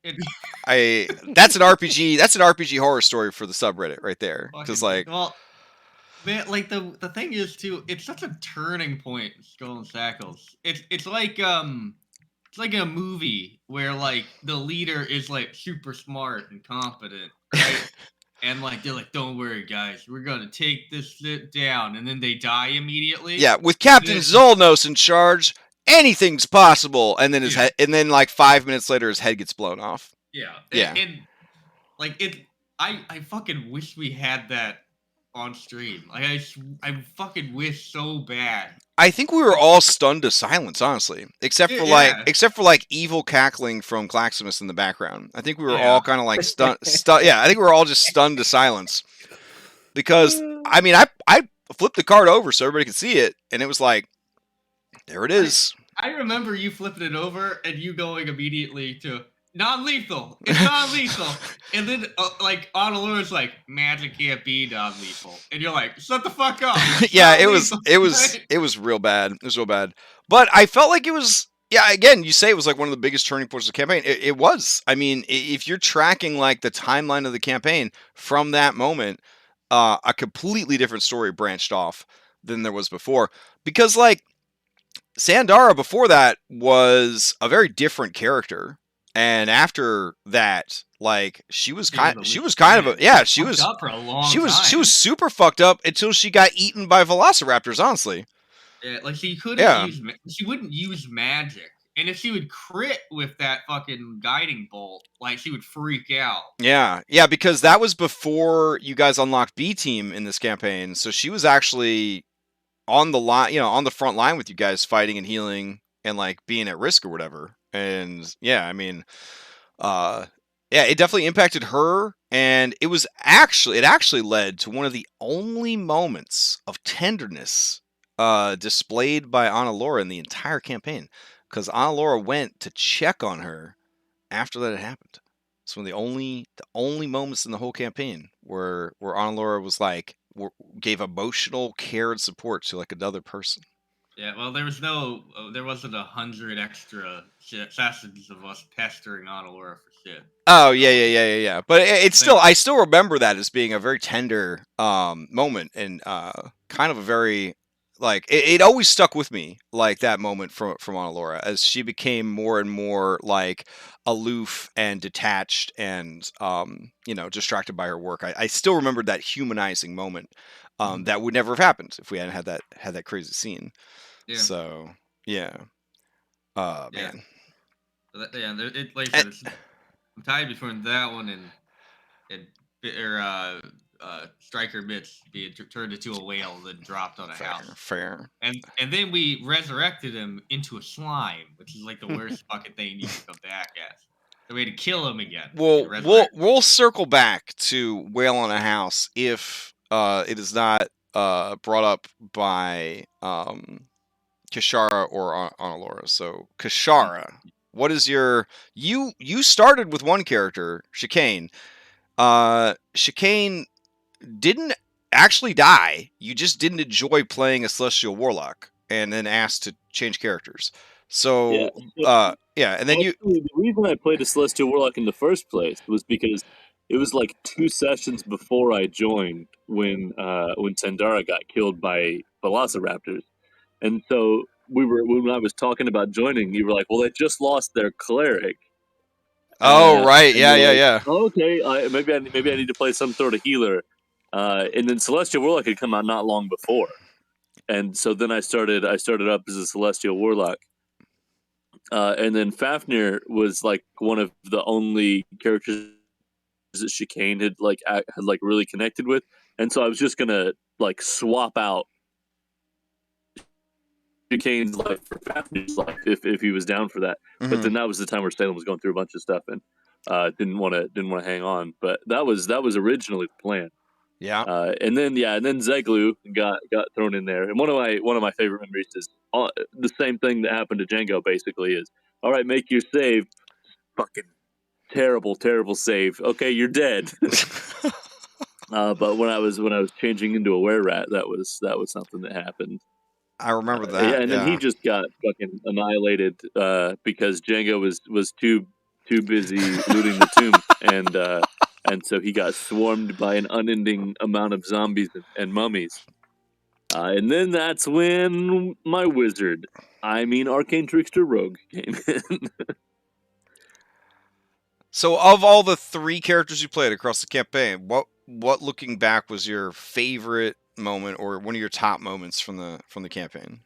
that's an RPG horror story for the subreddit right there. Because like, well, man, like the thing is too, it's such a turning point in Skull and Shackles. It's like a movie where like the leader is like super smart and competent, right? And like they're like, don't worry, guys, we're gonna take this shit down, and then they die immediately. Yeah, with Captain Zolnos in charge, anything's possible. And then his head, and then like 5 minutes later, his head gets blown off. Yeah. And like I fucking wish we had that on stream. Like I fucking wish so bad. I think we were all stunned to silence, honestly, except for like evil cackling from Claximus in the background. I think we were all kind of like stunned. Yeah, I think we were all just stunned to silence because I mean, I flipped the card over so everybody could see it, and it was like, there it is. I remember you flipping it over and you going immediately to, non-lethal. It's non-lethal. And then like Onalora's like, magic can't be non-lethal, and you're like, shut the fuck up. Yeah, it Non-lethal. was real bad. It was real bad. But I felt like it was. Yeah, again, you say it was like one of the biggest turning points of the campaign. It was. I mean, if you're tracking like the timeline of the campaign from that moment, a completely different story branched off than there was before. Because like Sandara before that was a very different character, and after that, like she was kind of Up for a long time. she was super fucked up until she got eaten by velociraptors. Honestly. Yeah, like she wouldn't use magic, and if she would crit with that fucking guiding bolt, like she would freak out. Yeah, because that was before you guys unlocked B Team in this campaign, so she was actually on the line, on the front line with you guys, fighting and healing and like being at risk or whatever. And yeah, I mean, it definitely impacted her, and it actually led to one of the only moments of tenderness displayed by Annalora in the entire campaign, because Annalora went to check on her after that had happened. It's one of the only moments in the whole campaign where Annalora was like gave emotional care and support to like another person. Yeah, well, there wasn't 100 extra sessions of us pestering Annalora for shit. Oh yeah. But I still remember that as being a very tender moment, and kind of a very like it always stuck with me, like that moment from Annalora, as she became more and more like aloof and detached and distracted by her work. I still remembered that humanizing moment that would never have happened if we hadn't had that crazy scene. Yeah. So yeah. Yeah. Man. So it like I said, I'm tied between that one and Striker Mitch being turned into a whale that dropped on a house. Fair. And then we resurrected him into a slime, which is like the worst fucking thing you can come back as. So we had to kill him again. Well, we'll circle back to Whale on a House if it is not brought up by Kishara or Annalora. So Kishara, what is your you started with one character, Chicane. Chicane didn't actually die. You just didn't enjoy playing a Celestial Warlock and then asked to change characters. So and then the reason I played a Celestial Warlock in the first place was because it was like 2 sessions before I joined when Sandara got killed by velociraptors, and so when I was talking about joining, you were like, "Well, they just lost their cleric." Oh right, yeah. Okay, maybe I need to play some sort of healer, and then Celestial Warlock had come out not long before, and so then I started up as a Celestial Warlock. And then Fafnir was like one of the only characters that Chicane had really connected with, and so I was just gonna like swap out Chicane's life for Fafnir's life if he was down for that. Mm-hmm. But then that was the time where Salem was going through a bunch of stuff and didn't want to hang on. But that was originally the plan. Yeah. And then Zeglu got thrown in there, and one of my favorite memories is the same thing that happened to Django. Basically, is all right. Make your save. Fucking terrible save. Okay, you're dead. But when I was changing into a were-rat, that was something that happened. I remember that. Yeah, and then he just got fucking annihilated because Django was too busy looting the tomb, and so he got swarmed by an unending amount of zombies and mummies. And then that's when my arcane trickster rogue came in. So, of all the 3 characters you played across the campaign, what looking back was your favorite moment or one of your top moments from the campaign?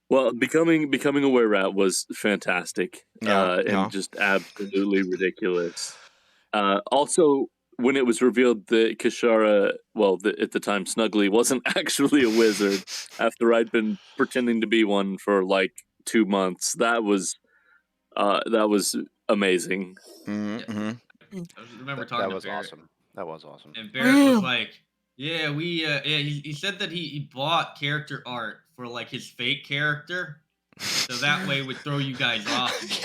Well, becoming a were-rat was fantastic, and just absolutely ridiculous. Also, when it was revealed that Kishara, at the time Snuggly, wasn't actually a wizard after I'd been pretending to be one for like 2 months, that was amazing. Mm-hmm. I remember talking to Barrett. Awesome. That was awesome. And Barrett was like, he said that he bought character art for like his fake character, So that way it would throw you guys off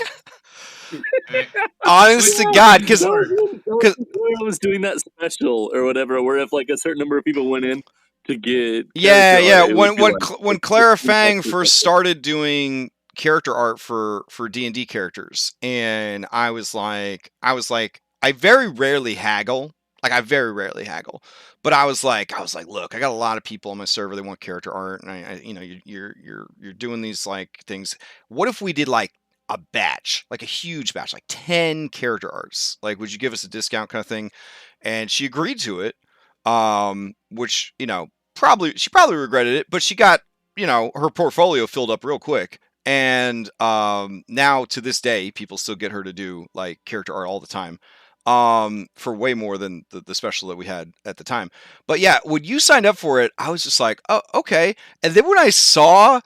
more. Right? Honest to Which- God, which because worked. I was doing that special or whatever, where if like a certain number of people went in to get yeah, character art, it would when be when Clara Fang first started doing character art for D&D characters, and I was like, I very rarely haggle. Like I very rarely haggle, but I was like, look, I got a lot of people on my server that want character art, and I you know, you're doing these like things. What if we did like a batch, like a huge batch, like 10 character arts? Like, would you give us a discount kind of thing? And she agreed to it. Which, you know, she probably regretted it, but she got, you know, her portfolio filled up real quick. And now to this day, people still get her to do like character art all the time. For way more than the special that we had at the time. But yeah, when you signed up for it, I was just like, oh, okay. And then when I saw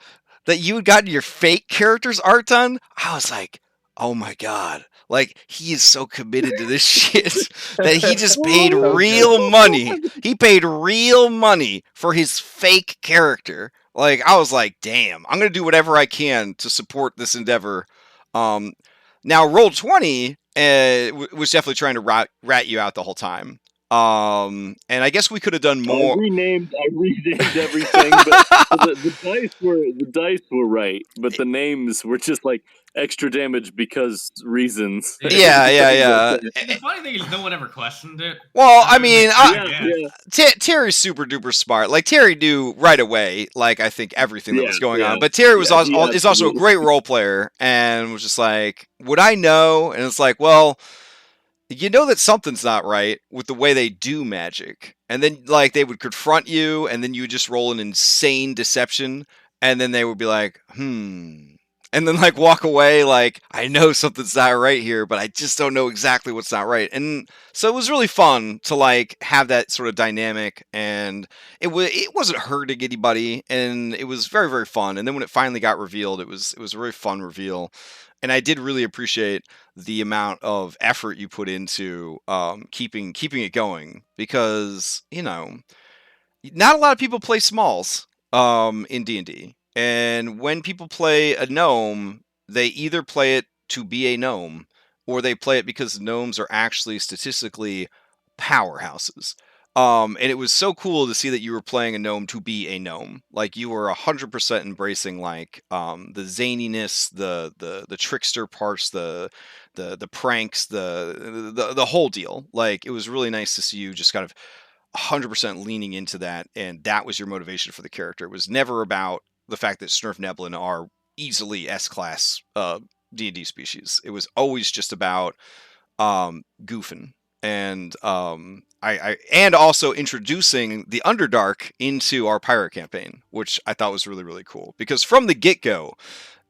that you had gotten your fake characters art done, I was like, oh my God. Like, he is so committed to this shit that he just paid So real money. He paid real money for his fake character. Like, I was like, damn, I'm going to do whatever I can to support this endeavor. Now, Roll20 was definitely trying to rat you out the whole time. And I guess we could have done more. I renamed everything, but the dice were right, but the names were just like extra damage because reasons. Yeah. The funny thing is, no one ever questioned it. Well, I mean, Terry's super duper smart. Like Terry knew right away, like I think everything that was going on. But Terry was is also a great role player and was just like, would I know? And it's like, well, you know that something's not right with the way they do magic. And then like they would confront you, and then you would just roll an insane deception, and then they would be like, and then like walk away like, I know something's not right here, but I just don't know exactly what's not right. And so it was really fun to like have that sort of dynamic, and it wasn't hurting anybody, and it was very, very fun. And then when it finally got revealed, it was a very fun reveal. And I did really appreciate the amount of effort you put into keeping it going, because, you know, not a lot of people play smalls in D&D. And when people play a gnome, they either play it to be a gnome, or they play it because gnomes are actually statistically powerhouses. And it was so cool to see that you were playing a gnome to be a gnome. Like you were 100% embracing like the zaniness, the trickster parts, the pranks, the whole deal. Like it was really nice to see you just kind of 100% leaning into that, and that was your motivation for the character. It was never about the fact that Snurf Neblin are easily S-class D&D species. It was always just about goofing, and I and also introducing the Underdark into our pirate campaign, which I thought was really, really cool, because from the get-go,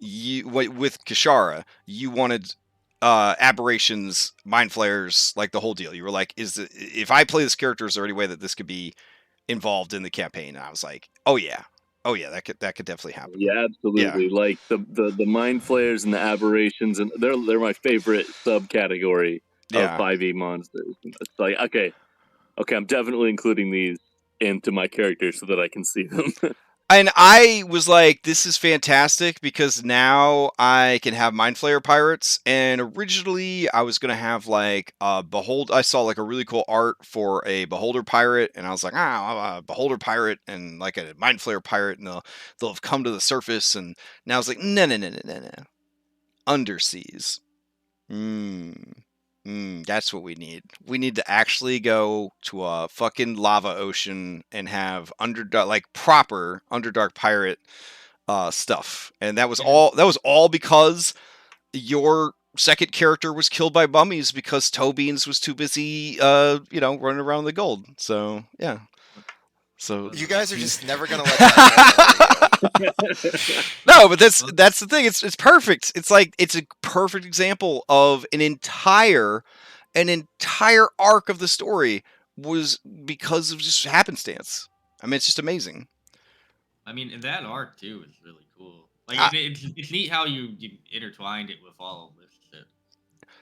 with Kishara, you wanted aberrations, mind flayers, like the whole deal. You were like, if I play this character, is there any way that this could be involved in the campaign? And I was like, oh yeah, that could definitely happen. Yeah, absolutely. Yeah. Like the mind flayers and the aberrations, and they're my favorite subcategory of 5e monsters. It's like, okay, I'm definitely including these into my character so that I can see them. And I was like, this is fantastic, because now I can have Mind Flayer pirates. And originally I was going to have like a I saw like a really cool art for a Beholder pirate. And I was like, a Beholder pirate and like a Mind Flayer pirate, and they'll have come to the surface. And now I was like, no. Underseas. That's what we need. We need to actually go to a fucking lava ocean and have proper Underdark pirate stuff. And that was all because your second character was killed by mummies because Toe Beans was too busy running around the gold. So yeah. So you guys are just never gonna let that go. No, but that's the thing. It's perfect. It's like it's a perfect example of an entire arc of the story was because of just happenstance. I mean, it's just amazing. I mean, and that arc too is really cool. Like it's neat how you intertwined it with all of this shit.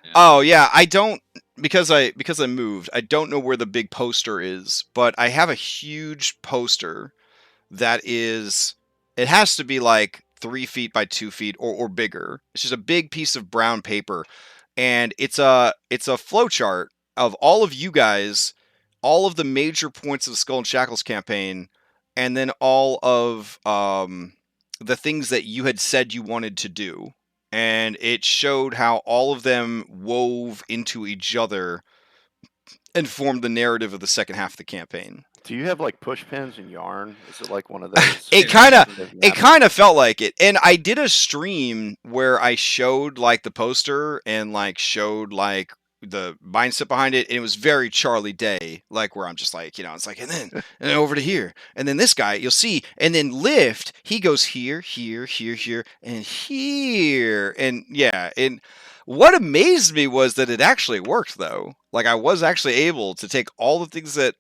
Yeah. Oh yeah, I don't because I moved. I don't know where the big poster is, but I have a huge poster that is. It has to be like 3 feet by 2 feet or bigger. It's just a big piece of brown paper, and it's a flow chart of all of you guys, all of the major points of the Skull and Shackles campaign, and then all of the things that you had said you wanted to do. And it showed how all of them wove into each other and formed the narrative of the second half of the campaign. Do you have like push pins and yarn? Is it like one of those? It kind of felt like it. And I did a stream where I showed like the poster and like showed like the mindset behind it, and it was very Charlie Day, like where I'm just like, it's like, and then over to here, and then this guy you'll see, and then lift, he goes here, here, here, here, and here, and yeah. And what amazed me was that it actually worked, though. Like I was actually able to take all the things that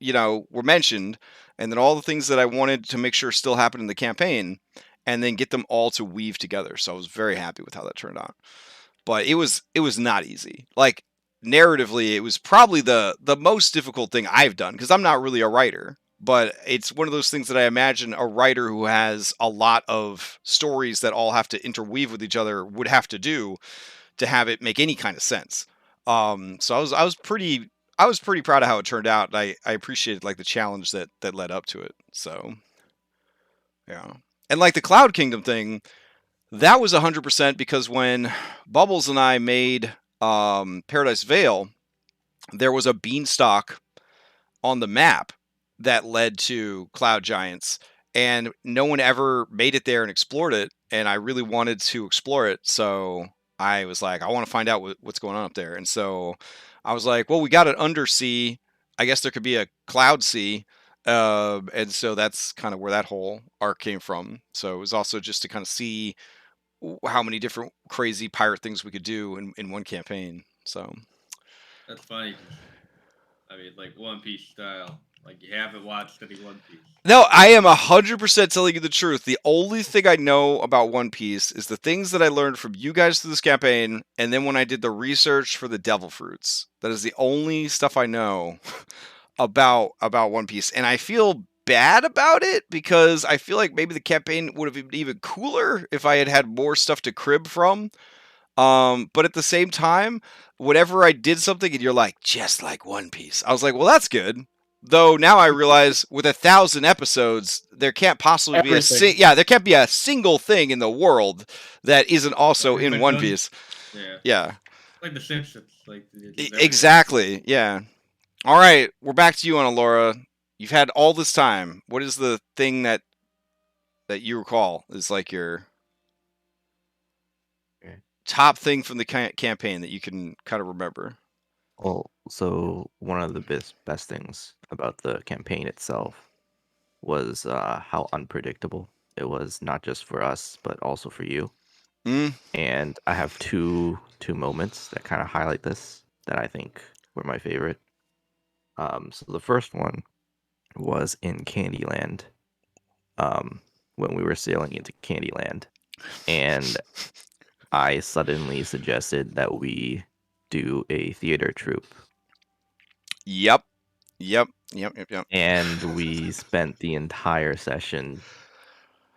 were mentioned, and then all the things that I wanted to make sure still happened in the campaign, and then get them all to weave together. So I was very happy with how that turned out. But it was not easy. Like narratively, it was probably the most difficult thing I've done, because I'm not really a writer. But it's one of those things that I imagine a writer who has a lot of stories that all have to interweave with each other would have to do to have it make any kind of sense. So I was pretty proud of how it turned out. I appreciated like the challenge that led up to it. So yeah. And like the Cloud Kingdom thing, that was 100% because when Bubbles and I made Paradise Vale, there was a beanstalk on the map that led to Cloud Giants, and no one ever made it there and explored it, and I really wanted to explore it, so I was like, I want to find out what's going on up there. And so I was like, well, we got an undersea. I guess there could be a cloud sea. And so that's kind of where that whole arc came from. So it was also just to kind of see how many different crazy pirate things we could do in one campaign. So that's funny. I mean, like One Piece style. Like you haven't watched any One Piece. No, I am 100% telling you the truth. The only thing I know about One Piece is the things that I learned from you guys through this campaign, and then when I did the research for the Devil Fruits. That is the only stuff I know about One Piece, and I feel bad about it because I feel like maybe the campaign would have been even cooler if I had more stuff to crib from. But at the same time, whenever I did something and you're like, just like One Piece, I was like, well, that's good. Though now I realize with 1,000 episodes, there can't possibly be there can't be a single thing in the world that isn't also in One Piece. Yeah. Like The Simpsons. Exactly. Yeah. All right, we're back to you, Annalora. You've had all this time. What is the thing that you recall is like your top thing from the campaign that you can kind of remember? Well, so one of the best things about the campaign itself was how unpredictable it was, not just for us, but also for you. And I have two moments that kind of highlight this that I think were my favorite. So the first one was in Candyland, when we were sailing into Candyland, and I suddenly suggested that we do a theater troupe. Yep. And we spent the entire session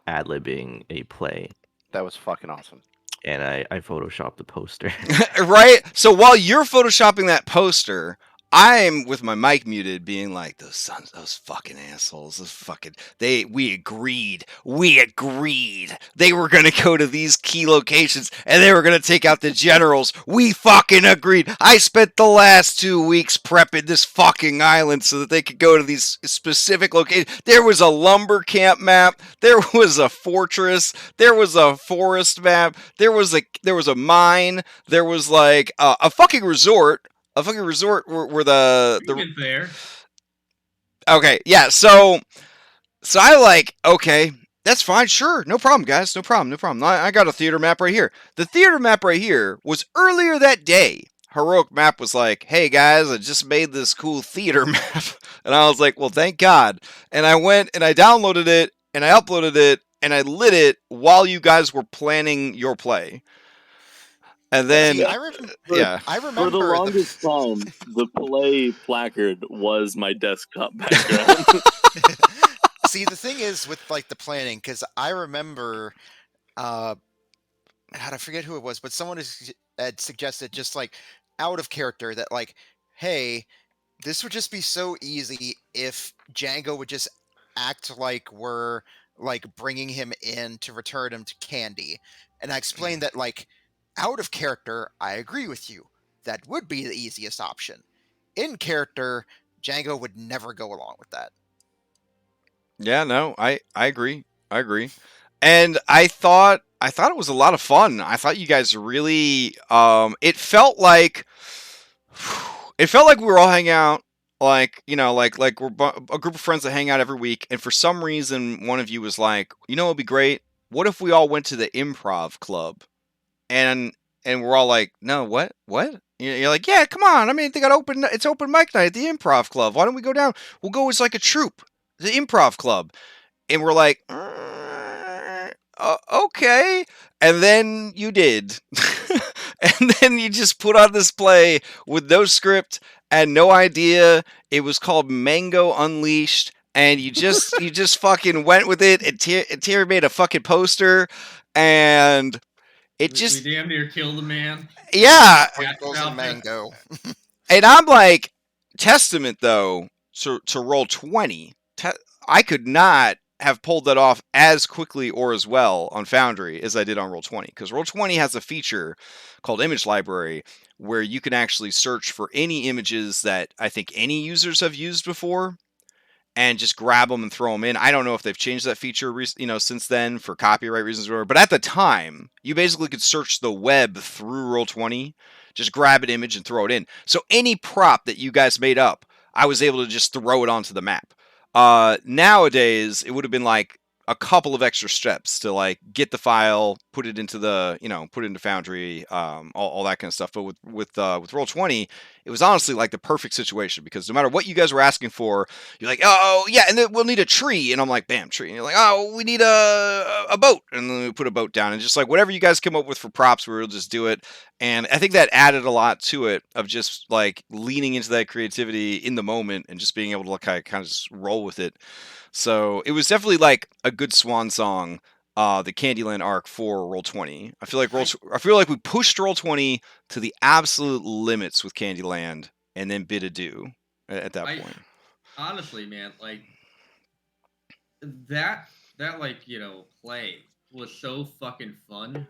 ad-libbing a play. That was fucking awesome. And I photoshopped the poster. Right? So while you're photoshopping that poster, I'm with my mic muted being like, those fucking assholes, we agreed they were going to go to these key locations and they were going to take out the generals. We fucking agreed. I spent the last 2 weeks prepping this fucking island so that they could go to these specific locations. There was a lumber camp map. There was a fortress. There was a forest map. There was a mine. There was like a fucking resort. A fucking resort where the there. Okay, yeah. So I like, okay, that's fine, sure, no problem, guys, no problem. I got a theater map right here. The theater map right here was earlier that day. Heroic Map was like, hey guys, I just made this cool theater map, and I was like, well, thank God. And I went and I downloaded it and I uploaded it and I lit it while you guys were planning your play. And then, See, I remember for the longest time, the play placard was my desktop background. See, the thing is with like the planning, because I remember God, I forget who it was, but someone had suggested just like out of character that like, hey, this would just be so easy if Django would just act like we're like bringing him in to return him to Candy. And I explained that like out of character, I agree with you. That would be the easiest option. In character, Django would never go along with that. Yeah, no, I agree. I agree. And I thought it was a lot of fun. I thought you guys really it felt like we were all hanging out like, like we're a group of friends that hang out every week, and for some reason one of you was like, it'd be great. What if we all went to the improv club? And we're all like, no, what? You're like, yeah, come on. I mean, it's open mic night at the improv club. Why don't we go down? We'll go as like a troupe, the improv club. And we're like, okay. And then you did. And then you just put on this play with no script and no idea. It was called Mango Unleashed. And you just fucking went with it. And Terry made a fucking poster. And it just, we damn near killed a man. yeah. Sprinkles and mango. And I'm like, testament though to Roll20. I could not have pulled that off as quickly or as well on Foundry as I did on Roll20, because Roll20 has a feature called Image Library where you can actually search for any images that I think any users have used before and just grab them and throw them in. I don't know if they've changed that feature, since then for copyright reasons or whatever. But at the time, you basically could search the web through Roll20, just grab an image and throw it in. So any prop that you guys made up, I was able to just throw it onto the map. Nowadays, it would have been like a couple of extra steps to like get the file, put it into Foundry, all that kind of stuff. But with Roll20, it was honestly like the perfect situation, because no matter what you guys were asking for, you're like, oh yeah, and then we'll need a tree, and I'm like, bam, tree, and you're like, oh, we need a boat, and then we put a boat down, and just like whatever you guys come up with for props, we'll just do it. And I think that added a lot to it, of just like leaning into that creativity in the moment and just being able to like kind of just roll with it. So it was definitely like a good swan song, the Candyland arc for Roll20. I feel like we pushed Roll20 to the absolute limits with Candyland, and then bid adieu at that point. Honestly, man, like that like play was so fucking fun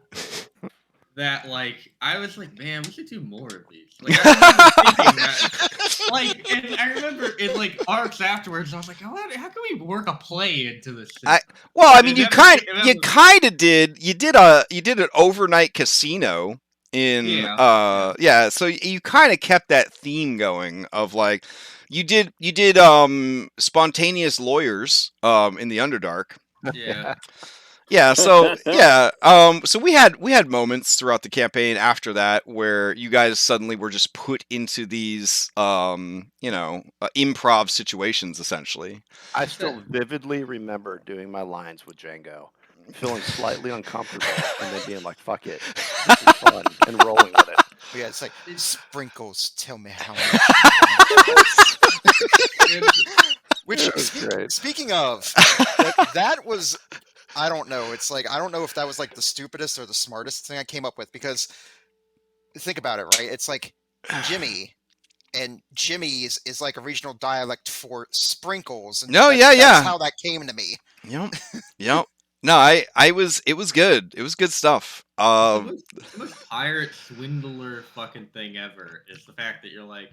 that like I was like, man, we should do more of these. Like I remember thinking that, like, and I remember in like arcs afterwards, I was like, how can we work a play into this shit? You kind of did. You did an overnight casino in so you kind of kept that theme going of like you did spontaneous lawyers in the Underdark. Yeah, so so we had moments throughout the campaign after that where you guys suddenly were just put into these improv situations essentially. I still vividly remember doing my lines with Django, feeling slightly uncomfortable, and then being like, "Fuck it, this is fun," and rolling with it. Yeah, it's like Sprinkles. Tell me how much. Speaking of, that was. I don't know. It's like, I don't know if that was like the stupidest or the smartest thing I came up with, because think about it, right? It's like Jimmy, and Jimmy's is like a regional dialect for Sprinkles. And that's how that came to me. Yep. No, it was good. It was good stuff. The most pirate swindler fucking thing ever is the fact that you're like,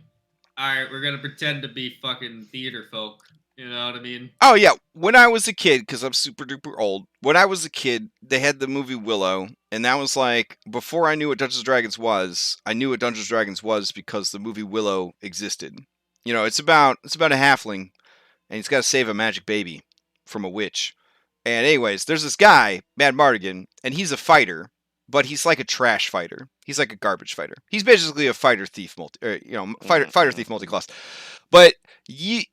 all right, we're gonna pretend to be fucking theater folk. You know what I mean? Oh yeah, when I was a kid, because I'm super duper old, when I was a kid, they had the movie Willow, and that was like, before I knew what Dungeons & Dragons was, I knew what Dungeons & Dragons was because the movie Willow existed. It's about a halfling, and he's got to save a magic baby from a witch. And anyways, there's this guy, Mad Mardigan, and he's a fighter, but he's like a trash fighter. He's like a garbage fighter. He's basically a fighter thief fighter thief multiclass. But he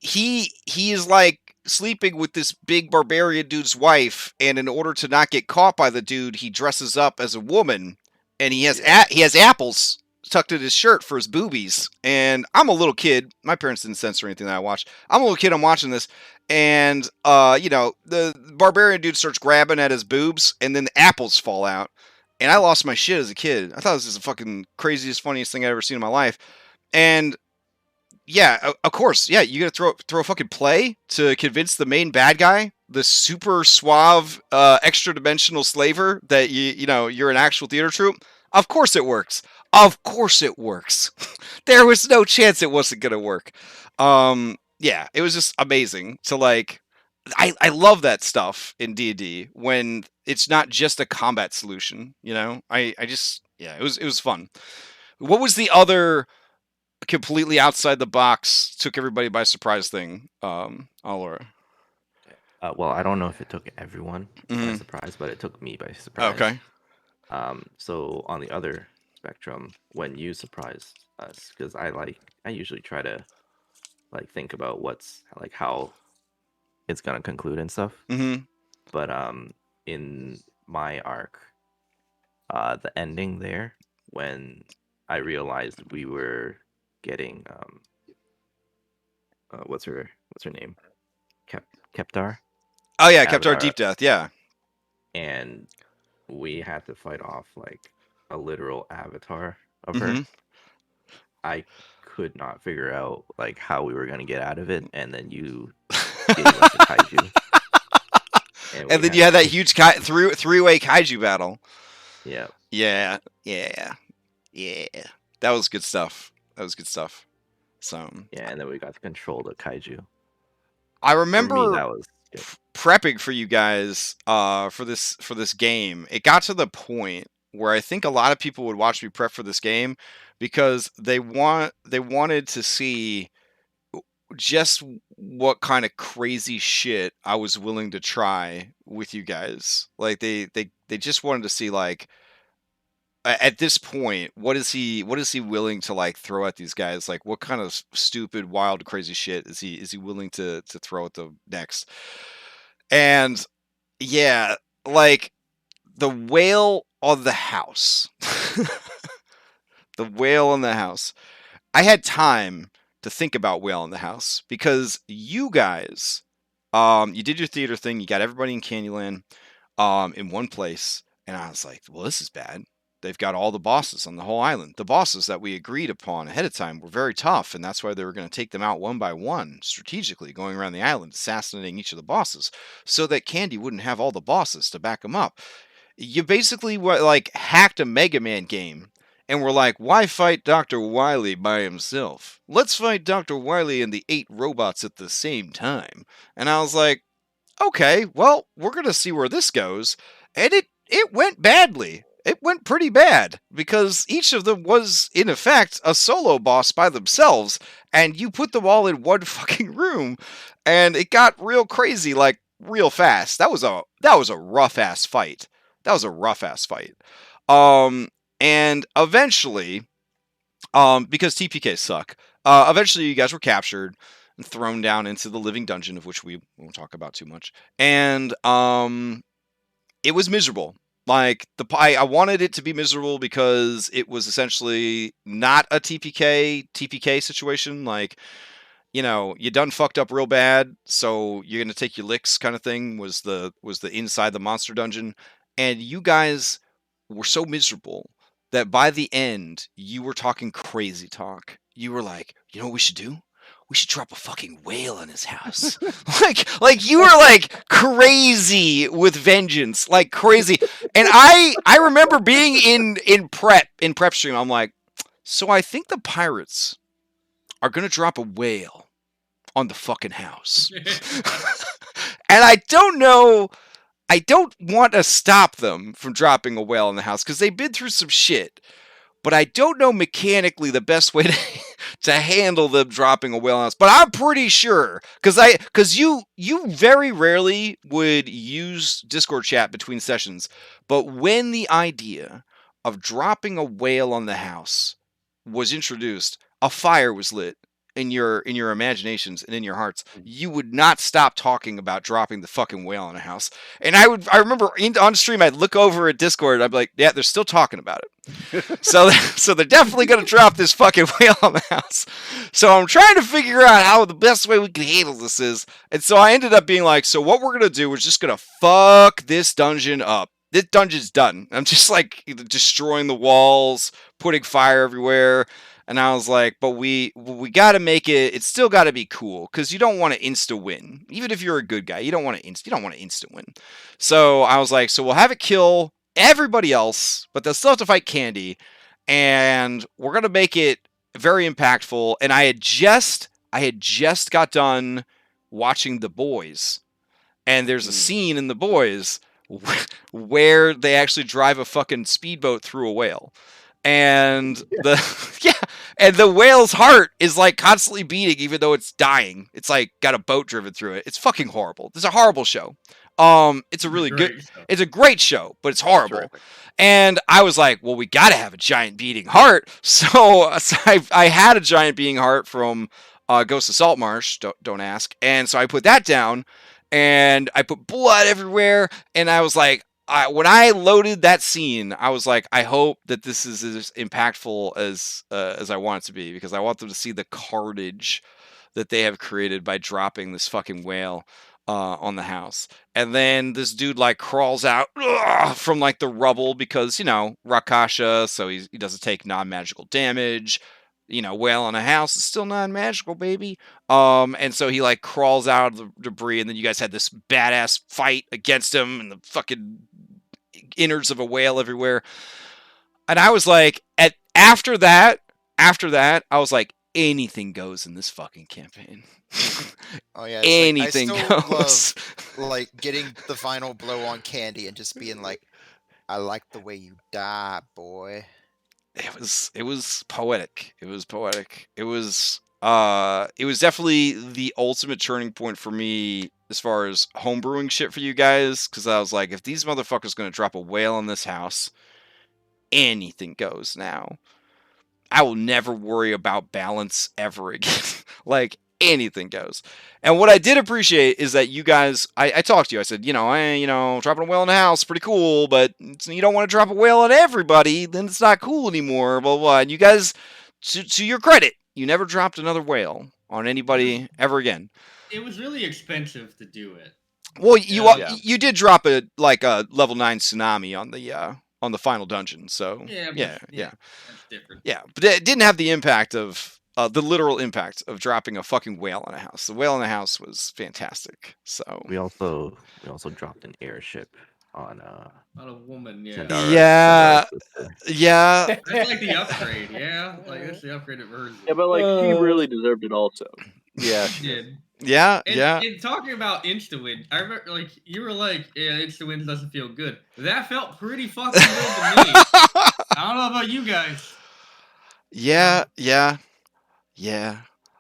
is like sleeping with this big barbarian dude's wife, and in order to not get caught by the dude, he dresses up as a woman, and he has apples tucked in his shirt for his boobies. And I'm a little kid. My parents didn't censor anything that I watched. I'm a little kid. I'm watching this. And, the barbarian dude starts grabbing at his boobs, and then the apples fall out. And I lost my shit as a kid. I thought this was the fucking craziest, funniest thing I'd ever seen in my life. And yeah, of course, yeah, you gotta throw a fucking play to convince the main bad guy, the super suave, extra dimensional slaver, that you're an actual theater troupe. Of course it works. Of course it works. There was no chance it wasn't gonna work. Yeah, it was just amazing to like. I love that stuff in D&D when it's not just a combat solution. I just it was fun. What was the other completely outside the box, took everybody by surprise thing, Laura? Well, I don't know if it took everyone by surprise, but it took me by surprise. Okay. So on the other spectrum, when you surprised us, because I usually try to think about what's how it's gonna conclude and stuff. Mm-hmm. But in my arc, the ending there, when I realized we were getting what's her name? Keptar. Oh yeah, Avatar. Keptar Deep Death, yeah. And we had to fight off a literal avatar of her. I could not figure out how we were gonna get out of it, and then you gave us a kaiju. And then you had that huge three-way kaiju battle. Yeah. Yeah. That was good stuff. So yeah, and then we got to control the kaiju. I remember for me, that was good. Prepping for you guys for this game. It got to the point where I think a lot of people would watch me prep for this game because they wanted to see just what kind of crazy shit I was willing to try with you guys. Like they just wanted to see at this point, what is he willing to throw at these guys? Like what kind of stupid, wild, crazy shit is he willing to throw at the next? And yeah, the whale on the house. The whale on the house. I had time to think about whale in the house because you guys, you did your theater thing. You got everybody in Candyland, in one place, and I was like, well, this is bad. They've got all the bosses on the whole island. The bosses that we agreed upon ahead of time were very tough, and that's why they were going to take them out one by one, strategically going around the island, assassinating each of the bosses, so that Candy wouldn't have all the bosses to back them up. You basically hacked a Mega Man game. And we're like, why fight Dr. Wily by himself? Let's fight Dr. Wily and the 8 robots at the same time. And I was like, okay, well, we're going to see where this goes. And it went badly. It went pretty bad. Because each of them was, in effect, a solo boss by themselves. And you put them all in one fucking room. And it got real crazy, real fast. That was a rough-ass fight. And eventually, because TPKs suck, eventually you guys were captured and thrown down into the living dungeon, of which we won't talk about too much. And it was miserable. I wanted it to be miserable because it was essentially not a TPK situation. You done fucked up real bad, so you're gonna take your licks kind of thing was the inside the monster dungeon. And you guys were so miserable that by the end, you were talking crazy talk. You were like, you know what we should do? We should drop a fucking whale in his house. you were crazy with vengeance, crazy. And I remember being in prep stream. I'm like, so I think the pirates are gonna drop a whale on the fucking house. And I don't know. I don't want to stop them from dropping a whale in the house because they've been through some shit. But I don't know mechanically the best way to handle them dropping a whale in the house. But I'm pretty sure because you very rarely would use Discord chat between sessions. But when the idea of dropping a whale on the house was introduced, a fire was lit in your imaginations and in your hearts. You would not stop talking about dropping the fucking whale in a house. And I remember on stream, I'd look over at Discord, I'd be like, yeah, they're still talking about it. So they're definitely going to drop this fucking whale on the house. So I'm trying to figure out how the best way we can handle this is. And so I ended up being like, so what we're going to do is just going to fuck this dungeon up. This dungeon's done. I'm just like destroying the walls, putting fire everywhere. And I was like, but we got to make it. It's still got to be cool because you don't want to insta win. Even if you're a good guy, you don't want to insta win. So I was like, so we'll have it kill everybody else, but they'll still have to fight Candy, and we're gonna make it very impactful. And I had just got done watching The Boys, and there's a scene in The Boys where they actually drive a fucking speedboat through a whale. And the whale's heart is like constantly beating even though it's dying. It's like got a boat driven through it. It's fucking horrible. It's a horrible show. It's a really good show. It's a great show, but it's horrible. Terrific. And I was like, well, we got to have a giant beating heart. So I had a giant beating heart from Ghosts of Saltmarsh, don't ask. And so I put that down, and I put blood everywhere, and I was like, when I loaded that scene, I was like, I hope that this is as impactful as I want it to be, because I want them to see the carnage that they have created by dropping this fucking whale on the house. And then this dude like crawls out from like the rubble because, you know, Rakasha, so he doesn't take non-magical damage. You know, whale on a house is still non-magical, baby. And so he like crawls out of the debris, and then you guys had this badass fight against him and the fucking innards of a whale everywhere. And I was like, after that, I was like, anything goes in this fucking campaign. Oh yeah, anything like, I still goes. love like getting the final blow on Candy and just being like, I like the way you die, boy. It was poetic. It was poetic. It was definitely the ultimate turning point for me as far as homebrewing shit for you guys, because I was like, if these motherfuckers gonna drop a whale in this house, anything goes now. I will never worry about balance ever again. Like, anything goes. And what I did appreciate is that you guys, I talked to you. I said, dropping a whale in the house, pretty cool, but you don't want to drop a whale on everybody, then it's not cool anymore, blah, blah. And you guys, to your credit, you never dropped another whale on anybody ever again. It was really expensive to do it. Well, you did drop a level 9 tsunami on the final dungeon, so yeah. That's different. Yeah, but it didn't have the impact of the literal impact of dropping a fucking whale on a house. The whale in the house was fantastic. So We also dropped an airship on Not a woman, yeah. Yeah. Yeah. That's like the upgrade, yeah. Like that's the upgraded version. Yeah, but like she really deserved it also. Yeah, She did. Yeah. And talking about insta win, I remember like you were like, yeah, insta win doesn't feel good. That felt pretty fucking good to me. I don't know about you guys. Yeah.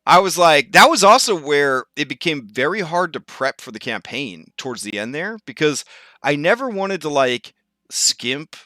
I was like, that was also where it became very hard to prep for the campaign towards the end there, because I never wanted to like skimp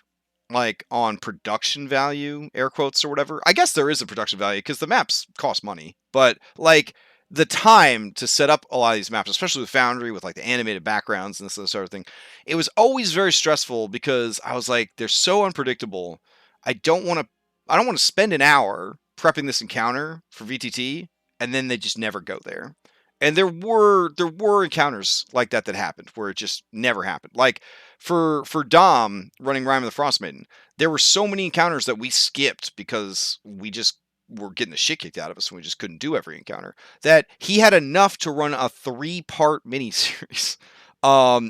like on production value, air quotes or whatever. I guess there is a production value because the maps cost money, but like the time to set up a lot of these maps, especially with Foundry, with like the animated backgrounds and this sort of thing, it was always very stressful because I was like, they're so unpredictable. I don't want to spend an hour prepping this encounter for VTT and then they just never go there. And there were encounters like that happened where it just never happened. Like for Dom running Rime of the Frost Maiden, there were so many encounters that we skipped because we just were getting the shit kicked out of us and we just couldn't do every encounter, that he had enough to run a 3-part miniseries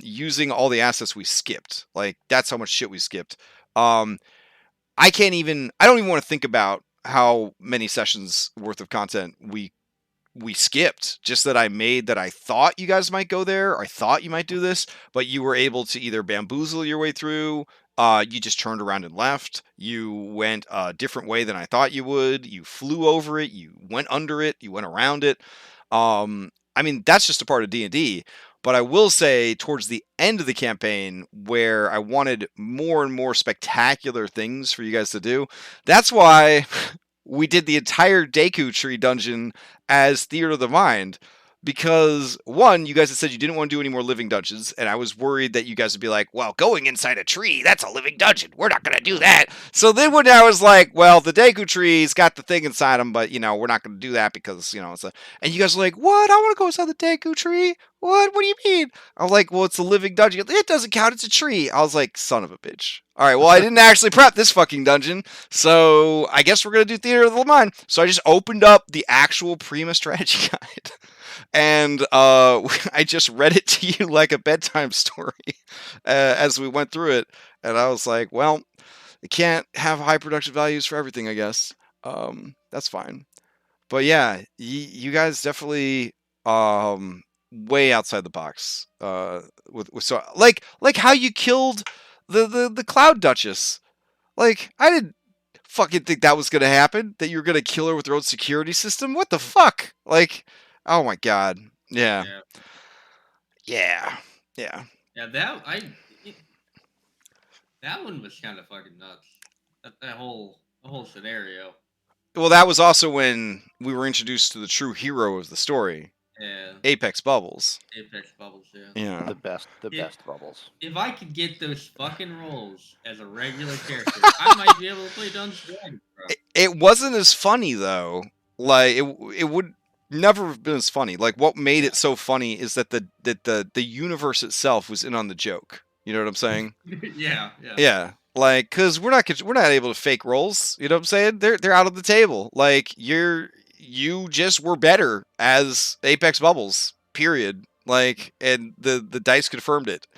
using all the assets we skipped. Like that's how much shit we skipped. I don't even want to think about how many sessions worth of content we skipped, just that I made that I thought you guys might go there, I thought you might do this, but you were able to either bamboozle your way through, you just turned around and left, you went a different way than I thought you would, you flew over it, you went under it, you went around it. I mean, that's just a part of D&D, but I will say towards the end of the campaign where I wanted more and more spectacular things for you guys to do, that's why we did the entire Deku Tree dungeon as Theater of the Mind, because one, you guys had said you didn't want to do any more living dungeons, and I was worried that you guys would be like, well, going inside a tree, that's a living dungeon. We're not going to do that. So then when I was like, well, the Deku tree's got the thing inside them, but, we're not going to do that because, it's a... And you guys are like, what? I want to go inside the Deku tree? What do you mean? I was like, well, it's a living dungeon. It doesn't count. It's a tree. I was like, son of a bitch. All right, well, I didn't actually prep this fucking dungeon, so I guess we're going to do Theater of the Mind. So I just opened up the actual Prima strategy guide, and I just read it to you like a bedtime story as we went through it. And I was like, well, I can't have high production values for everything, I guess. That's fine. But yeah, you guys definitely way outside the box with so like how you killed the Cloud Duchess. Like, I didn't fucking think that was gonna happen, that you were gonna kill her with your own security system. What the fuck? Like, oh my god. Yeah. Yeah, that one was kind of fucking nuts. That whole scenario. Well, that was also when we were introduced to the true hero of the story. Yeah. Apex Bubbles. Yeah. The best Bubbles. If I could get those fucking rolls as a regular character, I might be able to play Dungeons and Dragons, bro. It wasn't as funny though. Like it would never have been as funny. Like, what made it so funny is that the universe itself was in on the joke. You know what I'm saying? Yeah. Yeah. Like, cause we're not able to fake rolls. You know what I'm saying? They're out of the table. Like, you just were better as Apex Bubbles. Period. Like, and the dice confirmed it.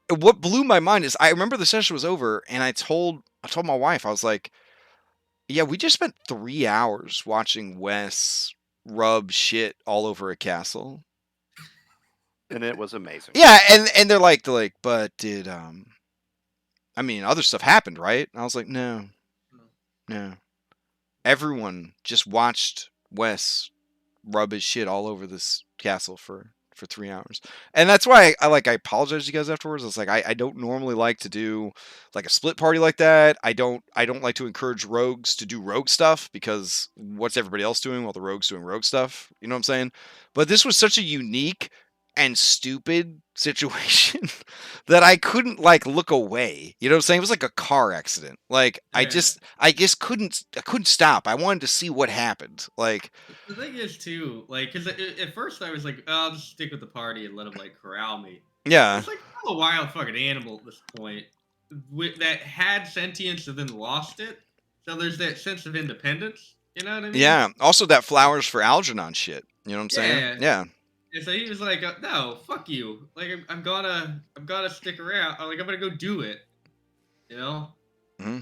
What blew my mind is I remember the session was over, and I told my wife, I was like, yeah, we just spent 3 hours watching Wes rub shit all over a castle. And it was amazing. Yeah, and they're like, but did I mean, other stuff happened, right? And I was like, no. Everyone just watched Wes rub his shit all over this castle for 3 hours. And that's why I apologize to you guys afterwards. It's like, I don't normally like to do like a split party like that. I don't like to encourage rogues to do rogue stuff, because what's everybody else doing while the rogue's doing rogue stuff? You know what I'm saying? But this was such a unique and stupid situation that I couldn't look away. You know what I'm saying? It was like a car accident. Like, I just couldn't stop. I wanted to see what happened. Like, the thing is too, like, because at first I was like, I'll just stick with the party and let them corral me. Yeah. It's like, I'm a wild fucking animal at this point that had sentience and then lost it. So there's that sense of independence. You know what I mean? Yeah. Also, that Flowers for Algernon shit. You know what I'm saying? Yeah. And so he was like, "No, fuck you! Like, I'm gonna stick around. Like, I'm gonna go do it." You know? Mm-hmm.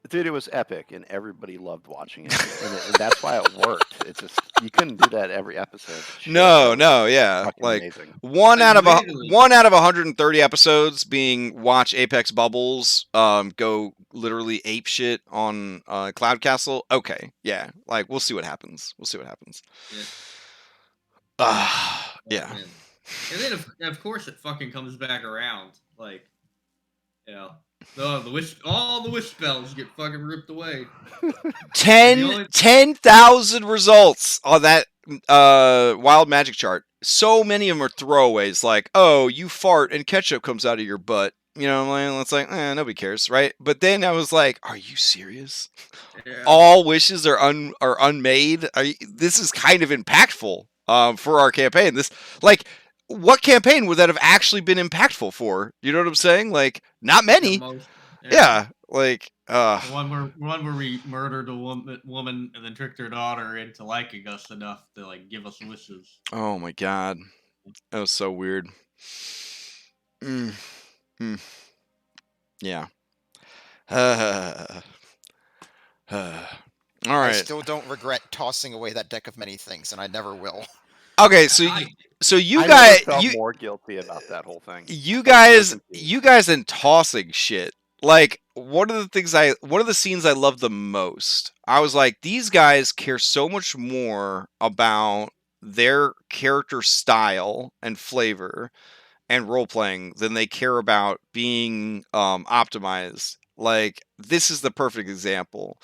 Dude, it was epic, and everybody loved watching it, and that's why it worked. It's just, you couldn't do that every episode. No, yeah, like amazing. one out of 130 episodes being watch Apex Bubbles go literally ape shit on Cloud Castle. Okay, yeah, like we'll see what happens. Yeah. Yeah. Man. And then of course it fucking comes back around, like, you know. all the wish spells get fucking ripped away. 10,000 results on that wild magic chart. So many of them are throwaways, like, oh, you fart and ketchup comes out of your butt. You know, it's like, nobody cares, right? But then I was like, are you serious? Yeah. All wishes are unmade. This is kind of impactful for our campaign. This, like, what campaign would that have actually been impactful for? You know what I'm saying? Like, not many. Yeah, like one where we murdered a woman and then tricked her daughter into liking us enough to give us wishes. Oh my god, that was so weird. Yeah. All right. I still don't regret tossing away that deck of many things, and I never will. Okay, so you I guys felt more guilty about that whole thing. You guys and tossing shit. Like, one of the scenes I love the most, I was like, these guys care so much more about their character style and flavor and role playing than they care about being optimized. Like, this is the perfect example.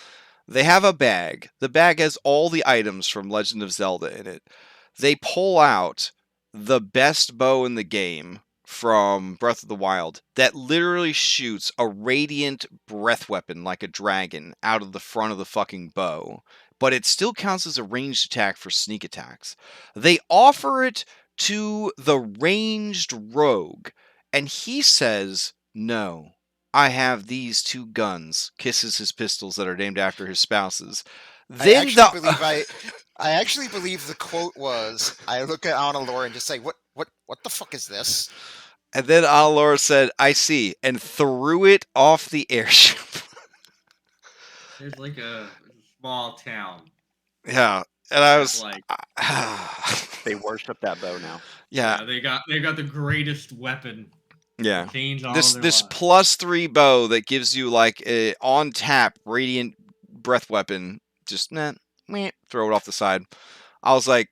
They have a bag. The bag has all the items from Legend of Zelda in it. they pull out the best bow in the game from Breath of the Wild that literally shoots a radiant breath weapon like a dragon out of the front of the fucking bow, but it still counts as a ranged attack for sneak attacks. They offer it to the ranged rogue, and he says, "No, I have these two guns," kisses his pistols that are named after his spouses. I actually believe the quote was, I look at Annalore and just say, what the fuck is this? And then Annalore said, "I see," and threw it off the airship. There's like a small town. Yeah, and I that, was like, They worship that bow now. yeah, they got the greatest weapon. yeah. Change all This their this lives. +3 bow that gives you like a on tap radiant breath weapon. Just throw it off the side. I was like,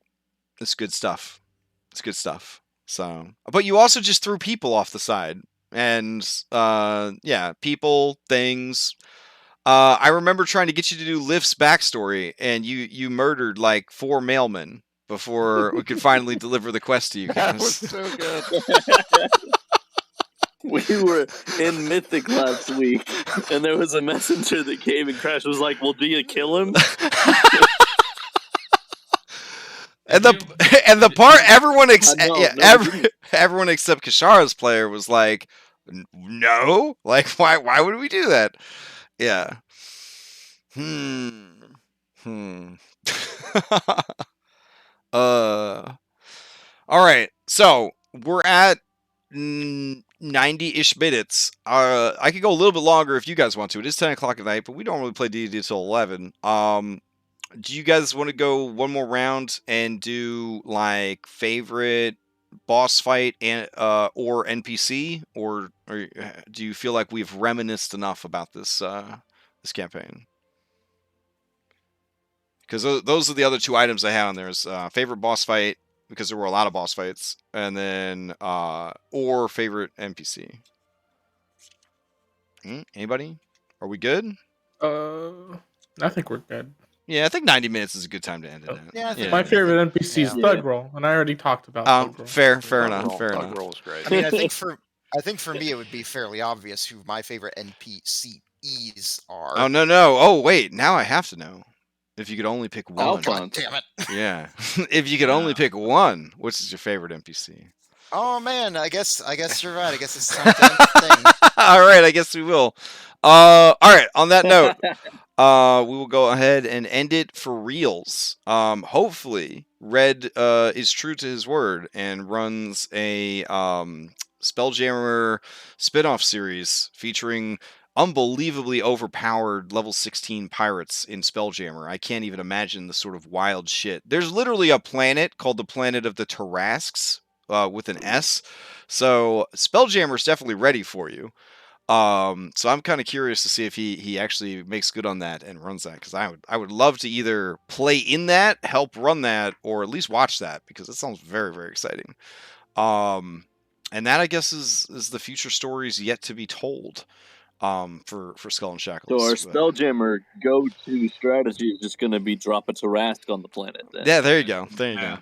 "It's good stuff. It's good stuff." So, but you also just threw people off the side, and yeah, people, things. I remember trying to get you to do Lift's backstory, and you murdered like 4 mailmen before we could finally deliver the quest to you That was guys. so good. We were in Mythic last week, and there was a messenger that came, and Crash was like, "Well, do you kill him?" And the part everyone No, everyone except Kishara's player was like, "No, like why would we do that?" Yeah. All right. So we're at 90-ish minutes. I could go a little bit longer if you guys want to. It is 10 o'clock at night, but we don't really play D&D until 11. Do you guys want to go one more round and do like favorite boss fight and or NPC, or do you feel like we've reminisced enough about this this campaign? Because those are the other 2 items I have on there: is favorite boss fight, because there were a lot of boss fights, and then or favorite NPC. Anybody? Are we good? I think we're good. Yeah, I think 90 minutes is a good time to end it. Oh. At. Yeah, I think My favorite NPC is Yeah. Thug Roll, and I already talked about Thug Roll. Fair Thug enough. roll is great. I mean, I think for me it would be fairly obvious who my favorite NPCs are. Oh no! Oh wait, now I have to know. If you could only pick one. Alphonse. Damn it. Yeah. If you could only pick one, which is your favorite NPC? Oh man, I guess you're right. I guess it's time to end the thing. All right, I guess we will. All right, on that note, we will go ahead and end it for reals. Hopefully, Red is true to his word and runs a Spelljammer spin-off series featuring unbelievably overpowered level 16 pirates in Spelljammer. I can't even imagine the sort of wild shit. There's literally a planet called the Planet of the Tarrasques with an S. So Spelljammer's definitely ready for you. So I'm kind of curious to see if he actually makes good on that and runs that, because I would love to either play in that, help run that, or at least watch that, because it sounds very, very exciting. And that, I guess, is the future stories yet to be told. For Skull and Shackles. So our Spelljammer go-to strategy is just going to be drop a Tarrasque on the planet. Then. Yeah, there you go. There you go.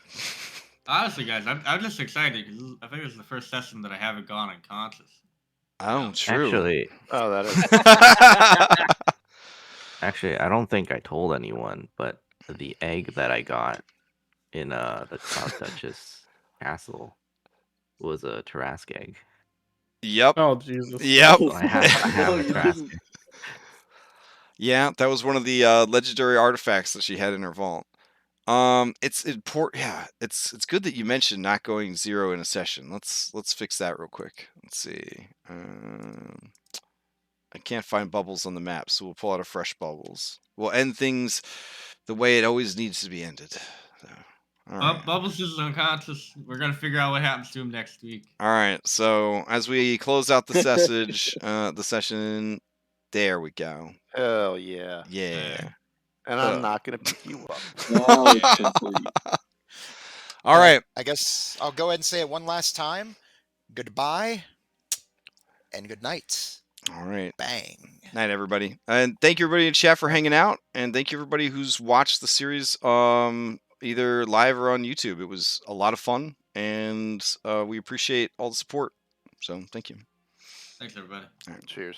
Honestly, guys, I'm just excited because I think it's the first session that I haven't gone unconscious. Oh, true. Actually, that is. actually, I don't think I told anyone, but the egg that I got in the Cloud Duchess castle was a Tarrasque egg. Yep. Oh Jesus. Yep. So I have a Tarrasque. Yeah, that was one of the legendary artifacts that she had in her vault. It's important. Yeah, it's good that you mentioned not going 0 in a session. Let's fix that real quick. Let's see. I can't find bubbles on the map, so we'll pull out a fresh bubbles. We'll end things the way it always needs to be ended. So, all right. Bubbles is unconscious. We're gonna figure out what happens to him next week. All right. So as we close out the the session, there we go. Hell yeah. Yeah. And I'm not going to pick you up. All right. I guess I'll go ahead and say it one last time. Goodbye and good night. All right. Bang. Night, everybody. And thank you, everybody in chat, for hanging out. And thank you, everybody who's watched the series either live or on YouTube. It was a lot of fun, and we appreciate all the support. So thank you. Thanks, everybody. Cheers.